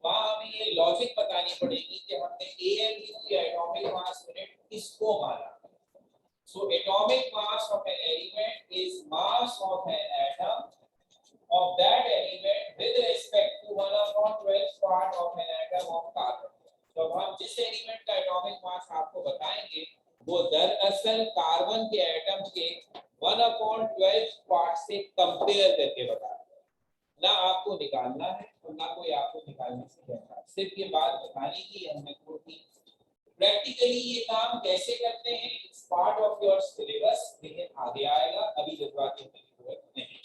वहां हमें ये लॉजिक बतानी पड़ेगी कि हमने एएमयू या एटॉमिक मास यूनिट किसको माना। So atomic mass of an element is mass of an atom of that element with respect to 1/12 part of an atom of carbon। तो हम जिस एलिमेंट का एटॉमिक मास आपको बताएंगे वो दरअसल कार्बन के एटम के 1/12 पार्ट से कंपेयर करके बताएंगे। ना आपको निकालना है और ना कोई आपको निकालने से कहता है, सिर्फ ये बात बताने की हमने कोशिश। प्रैक्टिकली ये काम कैसे करते हैं it's part of your syllabus, लेकिन आगे आएगा, अभी जज्बाती होने की जरूरत नहीं।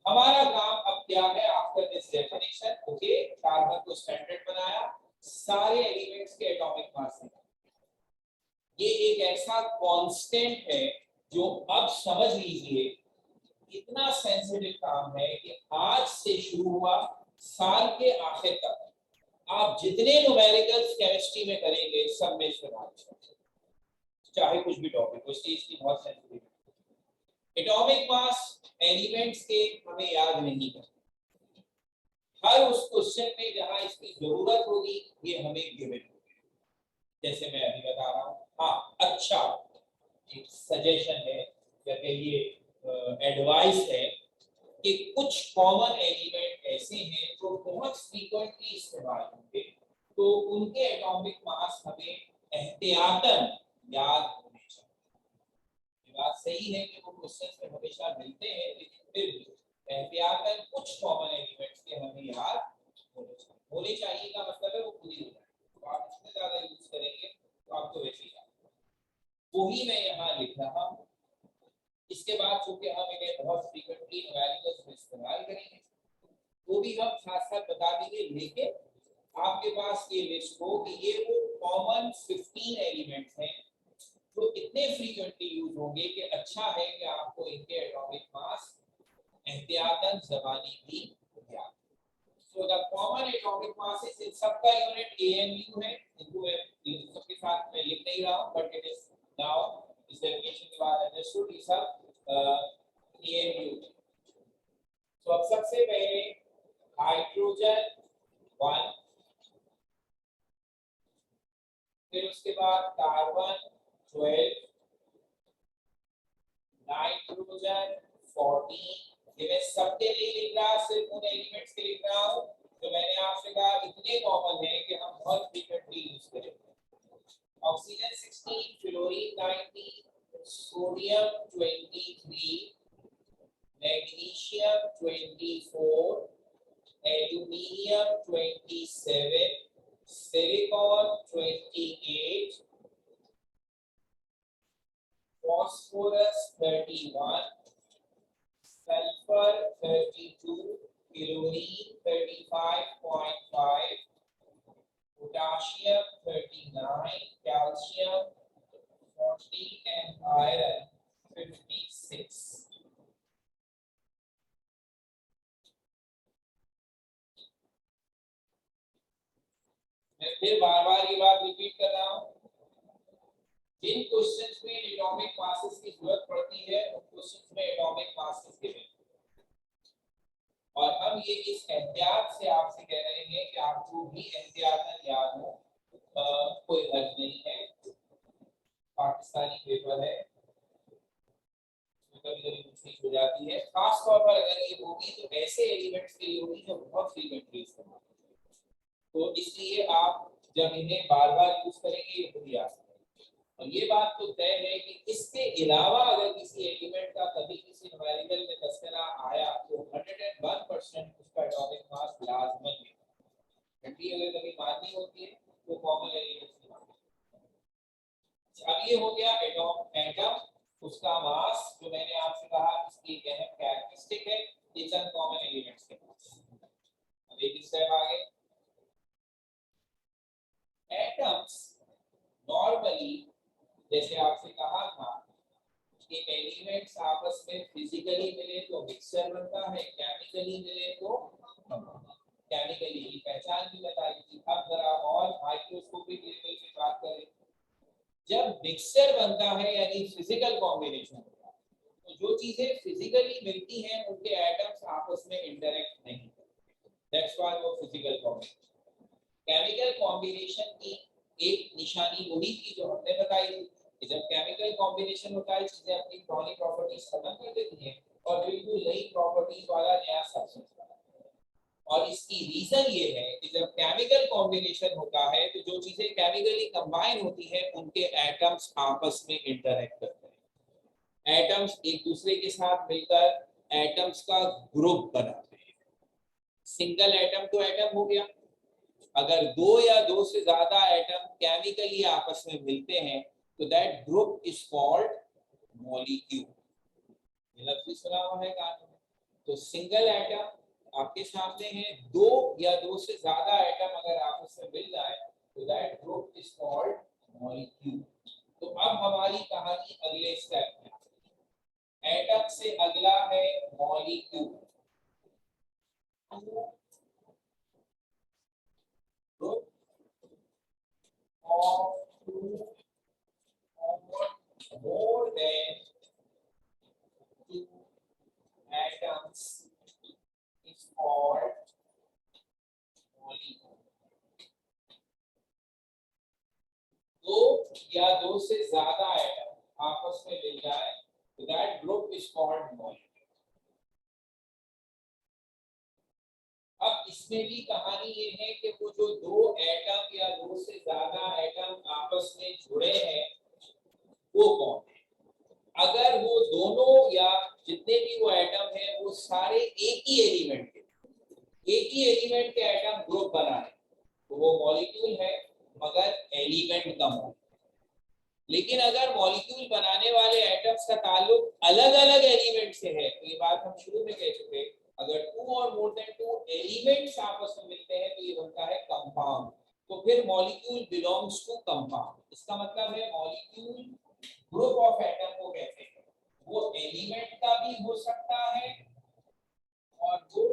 हमारा काम अब क्या है, after this definition, okay, carbon को स्टैंडर्ड बनाया, सारे एलिमेंट्स के एटॉमिक मास निकाले। ये एक ऐसा कांस्टेंट है जो अब समझ लीजिए इतना सेंसिटिव काम है कि आज से शुरू हुआ, साल के आखिर तक आप जितने न्यूमेरिकल्स केमिस्ट्री में करेंगे सब में इस्तेमाल, चाहे कुछ भी टॉपिक हो, इसकी बहुत सेंसिटिव। एटॉमिक मास एलिमेंट्स के हमें याद नहीं करना, हर उस क्वेश्चन में जहां इसकी जरूरत होगी ये हमें गिवन होगी, जैसे मैं अभी बता रहा हूं। हाँ, अच्छा एक सजेशन है या कहिए एडवाइस है कि कुछ कॉमन एलिमेंट ऐसे हैं जो बहुत फ्रीक्वेंटली इस्तेमाल होंगे, तो उनके एटॉमिक मास हमें एहतियातन याद होने चाहिए। बात सही है कि वो क्वेश्चंस में हमेशा मिलते हैं, लेकिन फिर भी एहतियातन कुछ कॉमन एलिमेंट्स के हमें याद होने चाहिए का मतलब है वो पूरी हो जाए। तो आप जितने ज्यादा यूज करेंगे तो आपको वैसे ही वही मैं यहाँ लिख रहा हूँ। इसके बाद चूंकि हम इन्हें बहुत फ्रीक्वेंटली न्यूमेरिकल्स में इस्तेमाल करेंगे, वो भी हम साथ साथ बता देंगे, लेकिन आपके पास ये लिस्ट हो कि ये वो कॉमन 15 एलिमेंट्स हैं जो इतने फ्रीक्वेंटली यूज होंगे कि अच्छा है कि आपको इनके एटॉमिक मास एहतियातन ज़बानी भी याद। So the common atomic mass is, इन सबका यूनिट AMU है, इनको सबके साथ मैं लिख नहीं रहा हूं, बट इट इज नाउ इस डेफिनेशन के बाद अंडरस्टूड ये सब AMU। तो अब सबसे पहले हाइड्रोजन 1, फिर उसके बाद कार्बन 12, नाइट्रोजन 14। ये मैं सबके लिए लिख रहा, सिर्फ उन एलिमेंट्स के लिख रहा हूँ जो मैंने आपसे कहा इतने कॉमन है कि हम बहुत फ्रीक्वेंटली यूज करेंगे। Oxygen 16, fluorine 19, sodium 23, magnesium 24, aluminium 27, silicon 28, phosphorus 31, sulfur 32, chlorine 35.5, potassium 39, calcium 40 and iron 56. मैं फिर बार बार ये बात रिपीट कर रहा हूँ, जिन क्वेश्चंस में एटॉमिक मासेस की जरूरत पड़ती है उन क्वेश्चंस में एटॉमिक मासेस गिवन, और हम ये इस एहतियात से आपसे कह रहे हैं कि आपको भी एहतियातन याद हो, कोई हर्ज नहीं है, पाकिस्तानी पेपर है, कभी कभी मिस्टेक हो जाती है, खास तौर पर अगर ये होगी तो ऐसे एलिमेंट्स के लिए होगी जो बहुत फ्रीक्वेंटली इस्तेमाल होते हैं, तो इसलिए आप जब इन्हें बार बार यूज करेंगे ये खुद ही आ सकता है। और ये बात तो तय है कि इसके अलावा अगर किसी एलिमेंट का कभी किसी न्यूमेरिकल में तस्करा आया तो 101% उसका एटॉमिक मास लाजमन है, घंटी अगर कभी मारनी होती है तो कॉमन एलिमेंट्स की मारनी। अब ये हो गया एटम, उसका मास जो मैंने आपसे कहा इसकी एक अहम कैरेक्टरिस्टिक है, ये चंद कॉमन एलिमेंट्स के पास। अब एक स्टेप आगे, एटम्स नॉर्मली जैसे आपसे कहा था कि एलिमेंट्स आपस में फिजिकली मिले तो मिक्सचर बनता है, केमिकली मिले तो केमिकली की पहचान भी बताई थी। अब जरा और माइक्रोस्कोपिक लेवल पे बात करें, जब मिक्सचर बनता है यानी फिजिकल कॉम्बिनेशन होता है तो जो चीजें फिजिकली मिलती हैं उनके एटम्स आपस में इंटरेक्ट नहीं करते, दैट्स व्हाई वो फिजिकल कॉम्बिनेशन। केमिकल कॉम्बिनेशन की एक निशानी वही थी जो हमने बताई थी कि जब केमिकल कॉम्बिनेशन होता है चीजें अपनी पुरानी प्रॉपर्टीज खत्म कर देती हैं और बिल्कुल नई प्रॉपर्टीज वाला नया सब्सटेंस बनता है। और इसकी रीजन ये है कि जब केमिकल कॉम्बिनेशन होता है तो जो चीजें केमिकली कंबाइन होती हैं उनके एटम्स आपस में इंटरेक्ट करते हैं, एटम्स एक दूसरे के साथ मिलकर एटम्स का ग्रुप बनाते हैं। सिंगल एटम तो एटम हो गया, अगर दो या दो से ज्यादा एटम केमिकली आपस में मिलते हैं तो that group is called molecule. ये लफ्ज सुना हुआ है कानून में। तो सिंगल एटम आपके सामने है, दो या दो से ज्यादा एटम अगर आपस में मिल जाए तो that group is called molecule. तो अब हमारी कहानी अगले स्टेप में, एटम से अगला है molecule. Group of two or more than two atoms is called molecule. दो या दो से ज्यादा एटम आपस में मिल जाए तो that group is called molecule. अब इसमें भी कहानी ये है कि वो जो दो एटम या दो से ज्यादा एटम आपस में जुड़े हैं वो कौन है। अगर वो दोनों या जितने भी वो एटम हैं वो सारे एक ही एलिमेंट के एटम ग्रुप बनाए तो वो मॉलिक्यूल है, मगर एलिमेंट कम हो। लेकिन अगर मॉलिक्यूल बनाने वाले एटम्स का ताल्लुक अलग अलग एलिमेंट से है, तो ये बात हम शुरू में कह चुके, अगर टू और मोर देन टू एलिमेंट्स आपस में मिलते हैं तो ये बनता है कंपाउंड। तो फिर मॉलिक्यूल बिलोंग्स टू कंपाउंड। इसका मतलब है मॉलिक्यूल ग्रुप ऑफ एटम को कहते हैं, वो एलिमेंट का भी हो सकता है और वो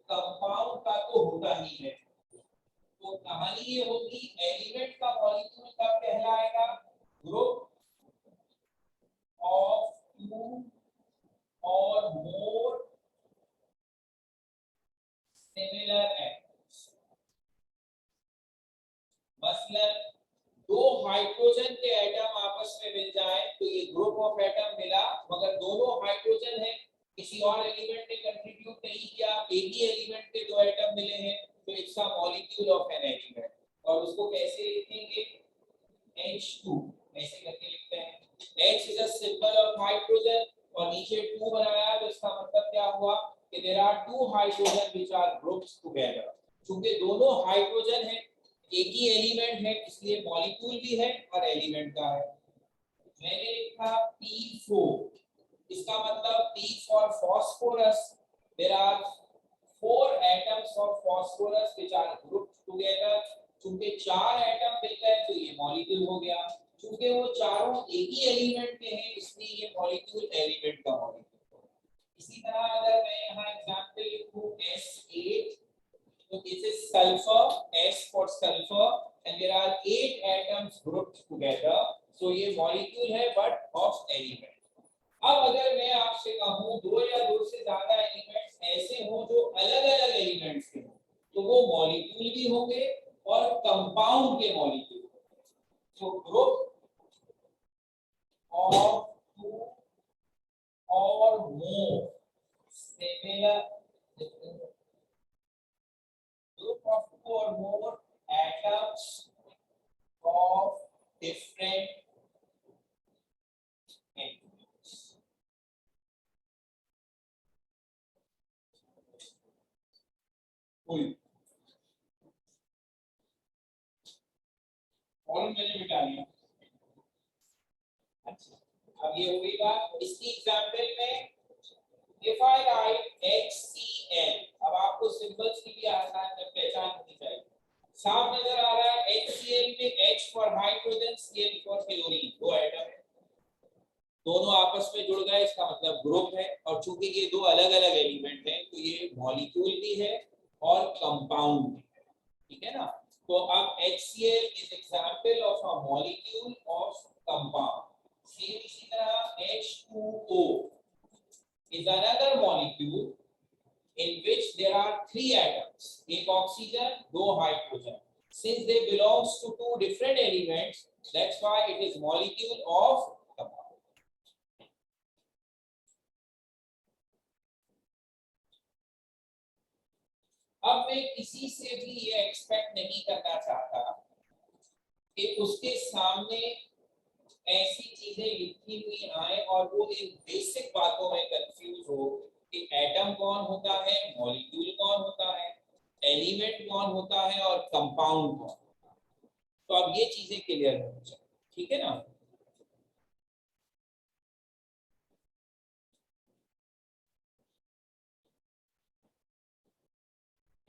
कंपाउंड का तो होता ही है। तो कहानी ये होगी, एलिमेंट का मॉलिक्यूल कब कहलाएगा, ग्रुप ऑफ टू और मोर सिमिलर एटम्स। मसलन दो हाइड्रोजन के एटम आपस में मिल जाए तो ये ग्रुप ऑफ एटम मिला, मगर दोनों हाइड्रोजन है, किसी और एलिमेंट ने कंट्रीब्यूट नहीं किया, एक ही एलिमेंट के दो एटम मिले हैं, तो it's a molecule of an element. और उसको कैसे लिखेंगे, H2 ऐसे करके लिखते हैं। H is a symbol of hydrogen और नीचे 2 बनाया तो इसका मतलब क्या हुआ कि there are two hydrogen which are groups together. क्योंकि दोनों हाइड्रोजन है, एक ही एलिमेंट है, इसलिए मॉलिक्यूल भी है और एलिमेंट का है। मैंने लिखा P4, इसका मतलब P for phosphorus. There are 4 atoms of phosphorus which are grouped together. चूंकि 4 एटम मिल गए तो ये मॉलिक्यूल हो गया। चूंकि वो चारों एक ही एलिमेंट के हैं इसलिए ये मॉलिक्यूल एलिमेंट का मॉलिक्यूल। इसी तरह अगर मैं यहाँ एग्जांपल लिखूं S8, तो this is sulphur, S for sulfur, and there are 8 atoms grouped together, so ये मॉलिक्यूल है बट ऑफ एलिमेंट। अब अगर मैं आपसे कहूं दो या दो से ज्यादा एलिमेंट्स ऐसे हों जो अलग-अलग एलिमेंट्स के हों, तो वो मॉलिक्यूल भी होंगे और कंपाउंड के मॉलिक्यूल। तो ग्रुप ऑफ 2 और more similar, group of 2 or more atoms of different elements. और मैंने मिटा लिया। अच्छा, अब ये हो गई बात। इसकी एग्जांपल में if I write HCl, अब आपको सिंबल्स की भी आसान पहचान होनी चाहिए। साफ नजर आ रहा है HCl में H for hydrogen, Cl for chlorine, दो एटम है, दोनों आपस में जुड़ गए, इसका मतलब ग्रुप है। और चूंकि ये दो अलग-अलग एलिमेंट हैं तो ये मॉलिक्यूल भी है और कंपाउंड भी है, ठीक है ना। तो अब HCl is example of a molecule of compound. Same इसी तरह H2O is another molecule in which there are 3 atoms, एक ऑक्सीजन, दो hydrogen. Since they belongs to 2 different elements, that's why it is molecule of compound. अब मैं किसी से भी ये एक्सपेक्ट नहीं करना चाहता कि उसके सामने ऐसी चीजें लिखी हुई आए और वो इन बेसिक बातों में कंफ्यूज हो कि एटम कौन होता है, मॉलिक्यूल कौन होता है, एलिमेंट कौन होता है और कंपाउंड कौन होता है। तो अब ये चीजें क्लियर होनी चाहिए, ठीक है ना।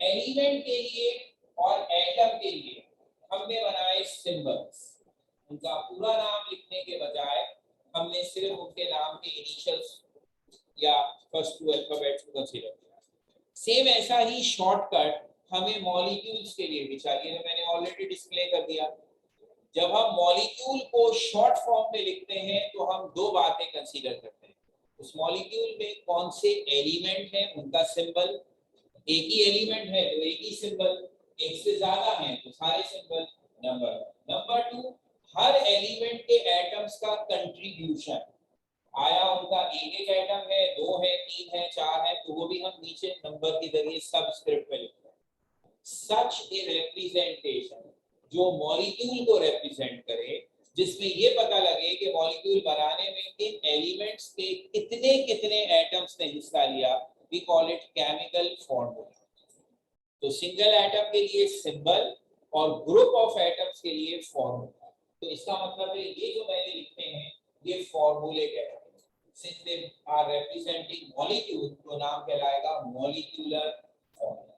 एलिमेंट के लिए और एटम के लिए हमने बनाए सिंबल्स। उनका पूरा नाम लिखने के बजाय हमने सिर्फ उनके नाम के इनिशियल्स या फर्स्ट 2 अल्फाबेट्स को कंसीडर किया। सेम ऐसा ही शॉर्टकट हमें मॉलिक्यूल्स के लिए भी चाहिए, तो मैंने ऑलरेडी डिस्प्ले कर दिया। जब हम मॉलिक्यूल को शॉर्ट फॉर्म में लिखते हैं तो हम दो बातें कंसीडर करते हैं। उस मॉलिक्यूल में कौन से एलिमेंट हैं उनका सिंबल, एक ही एलिमेंट है तो एक ही सिंबल, एक से ज्यादा है तो सारे सिंबल। नंबर 2, हर एलिमेंट के एटम्स का कंट्रीब्यूशन, आया उनका एक एक एटम है, 2 है, 3 है, 4 है, तो वो भी हम नीचे नंबर के जरिए सबस्क्रिप्ट में लिखते हैं। सच ए रिप्रेजेंटेशन जो मॉलिक्यूल को रिप्रेजेंट करे, जिसमें ये पता लगे कि मॉलिक्यूल बनाने में किन एलिमेंट्स के कितने कितने एटम्स ने हिस्सा लिया, we call it chemical formula. तो सिंगल एटम के लिए सिंबल और ग्रुप ऑफ एटम्स के लिए फॉर्मूला। तो इसका मतलब है ये जो मैंने लिखे हैं ये फॉर्मूले कहलाते हैं। Since they are representing molecule, तो नाम कहलाएगा मॉलिक्यूलर फॉर्मूला।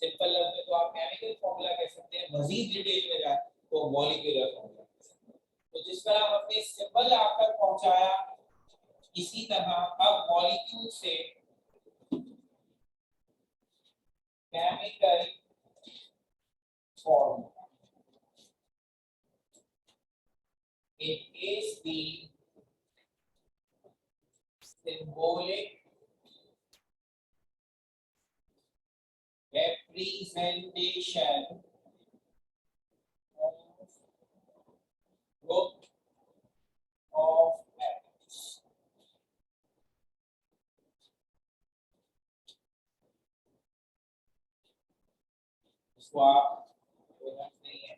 सिंपल लफ्ज में तो आप केमिकल फॉर्मूला कह सकते हैं, मजीद डिटेल में जाए तो मॉलिक्यूलर फॉर्मूला। तो जिस तरह हमने सिंबल आकर पहुंचाया, इसी तरह अब मॉलिक्यूल से chemical formula. It is the symbolic representation of group of atoms. इसको आप नहीं है।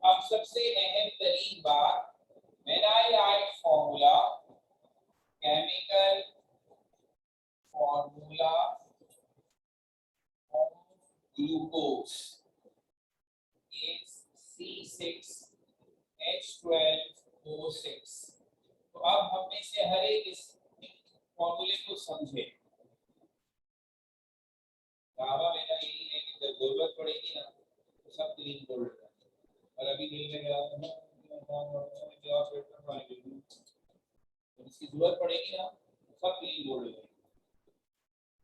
अब सबसे अहम तरीन बात, when I write formula, chemical formula of glucose is C6H12 H12O6। तो अब हम में से हर एक इस फॉर्मूले को समझे। दावा मेरा यही है कि जब जरूरत पड़ेगी ना तो सब क्लीन बोल्ड है। और अभी दिल में गया इसकी जरूरत पड़ेगी ना तो सब क्लीन बोल्ड है।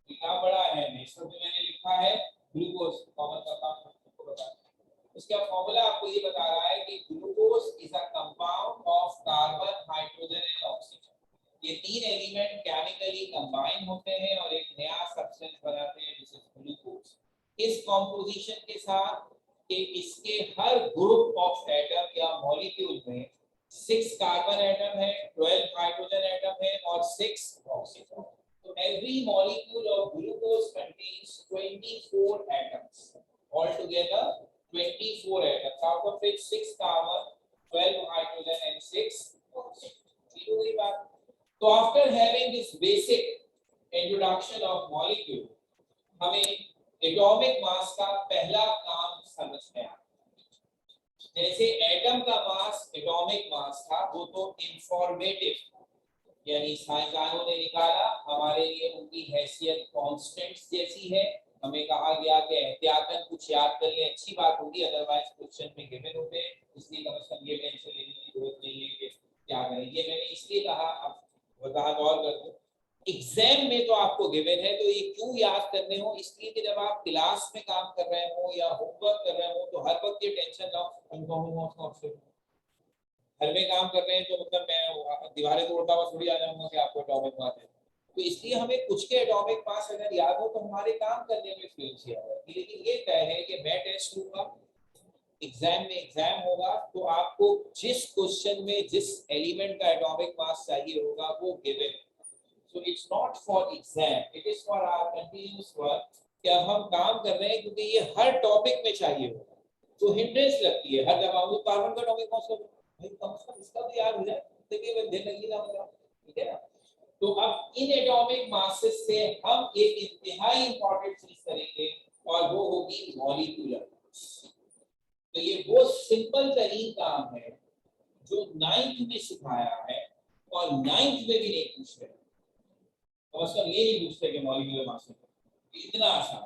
कितना बड़ा है इसको भी मैंने लिखा है ग्लूकोज कॉमन का काम आपको बता। इसका फॉर्मूला आपको ये बता रहा है कि glucose is a compound of carbon, hydrogen and oxygen. ये तीन एलिमेंट केमिकली कंबाइन होते हैं और एक नया सब्सटेंस बनाते हैं जिसे ग्लूकोज। इस कॉम्पोजिशन के साथ कि इसके हर ग्रुप ऑफ एटम या मॉलिक्यूल में 6 कार्बन एटम है, 12 हाइड्रोजन एटम है और 6 oxygen. So every molecule of glucose contains 24 atoms. Altogether 24 atoms, out of which 6 carbon, 12 hydrogen and 6 oxygen. So after having this basic introduction of molecule, हमें atomic mass का पहला काम समझ में आया। जैसे एटम का मास एटॉमिक मास था वो तो इंफॉर्मेटिव यानी साइंसदानों ने निकाला, हमारे लिए उनकी हैसियत कांस्टेंट्स जैसी है। हमें कहा गया कि एहतियातन कुछ याद कर ले, अच्छी बात होगी, अदरवाइज क्वेश्चन में गिवन होते हैं, इसलिए कम से कम ये टेंशन लेने की जरूरत नहीं है कि क्या करें। ये मैंने इसलिए कहा, अब वजाहत और कर दूं, एग्जाम में तो आपको गिवन है तो ये क्यों याद करने हो, इसलिए कि जब आप क्लास में काम कर रहे हो या होमवर्क कर रहे हो तो हर वक्त ये टेंशन लो घर में काम कर रहे हैं तो मतलब मैं दीवारें तोड़ता हुआ थोड़ी आ जाऊंगा कि आपको एटॉमिक मास है। तो इसलिए हमें कुछ के एटॉमिक मास अगर याद हो तो हमारे काम करने में फ्लुएंसी आ जाएगी। लेकिन ये तय है कि मैं टेस्ट लूंगा, एग्जाम में एग्जाम होगा तो आपको जिस क्वेश्चन में जिस एलिमेंट का एटॉमिक मास चाहिए होगा वो given. So it's not for exam, it is for our continuous work कि अब हम काम कर रहे हैं क्योंकि ये हर टॉपिक में चाहिए होगा। तो हिंड्रेंस लगती है हर जगह, वो कार्बन का एटॉमिक मास भाई कम से कम इसका भी याद हो जाए, देखिए दिन लगी ना होगा, ठीक है ना। तो अब इन एटॉमिक मासेस से हम एक इंतहाई इंपॉर्टेंट चीज करेंगे और वो होगी मॉलिक्यूलर मास। तो ये वो सिंपल तरीन काम है जो 9th में सिखाया है और 9th में भी नहीं पूछ रहे, तो मतलब ये नहीं पूछते कि मॉलिक्यूलर मास इतना आसान।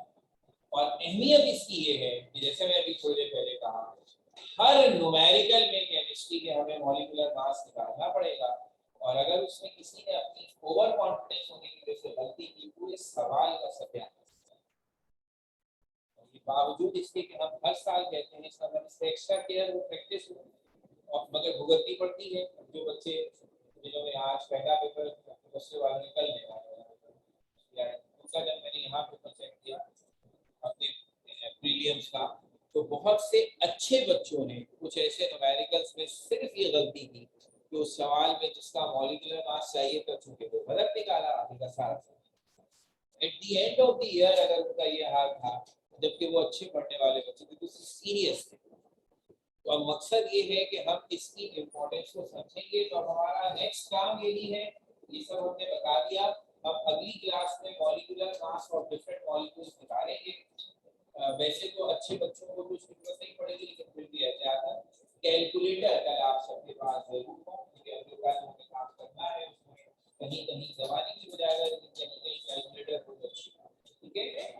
और अहमियत इसकी ये है कि जैसे मैं अभी थोड़ी देर पहले कहा, हर न्यूमेरिकल में केमिस्ट्री के हमें मॉलिक्यूलर मास निकालना पड़ेगा और अगर उसमें किसी ने अपनी ओवर कॉन्फिडेंस होने की वजह से गलती की, पूरे सवाल का सत्यानाश है। बावजूद इसके कि हम हर साल कहते हैं इसका मतलब इससे एक्स्ट्रा केयर वो प्रैक्टिस हो और मगर भुगतनी पड़ती है। जो बच्चे जिन्होंने आज पहला पेपर बच्चे वाले कल लेना है, उसका जब मैंने यहाँ पेपर चेक किया अपने प्रीलिम्स का, तो बहुत से अच्छे बच्चों ने कुछ ऐसे न्यूमेरिकल्स में सिर्फ ये गलती की कि उस सवाल में जिसका मॉलिक्यूलर मास चाहिए था चूंकि वो गलत निकाला, आगे का सारा at the end of the year अगर उनका ये हाल था, जबकि वो अच्छे पढ़ने वाले बच्चे थे तो सीरियस थे। तो अब मकसद ये है कि हम इसकी इम्पोर्टेंस को समझेंगे। तो हमारा नेक्स्ट काम यही है, ये सब हमने बता दिया। अब अगली क्लास में मॉलिक्यूलर मास और डिफरेंट मॉलिक्यूल्स निकालेंगे। वैसे तो अच्छे बच्चों को कुछ जरूरत नहीं पड़ेगी, लेकिन फिर भी ऐसा कैलकुलेटर कल आप सबके पास जरूर हो, क्योंकि अगले क्लास में काम करना है उसमें कहीं कहीं जमाने की बजाय कहीं कहीं कैलकुलेटर बहुत अच्छी है, ठीक है।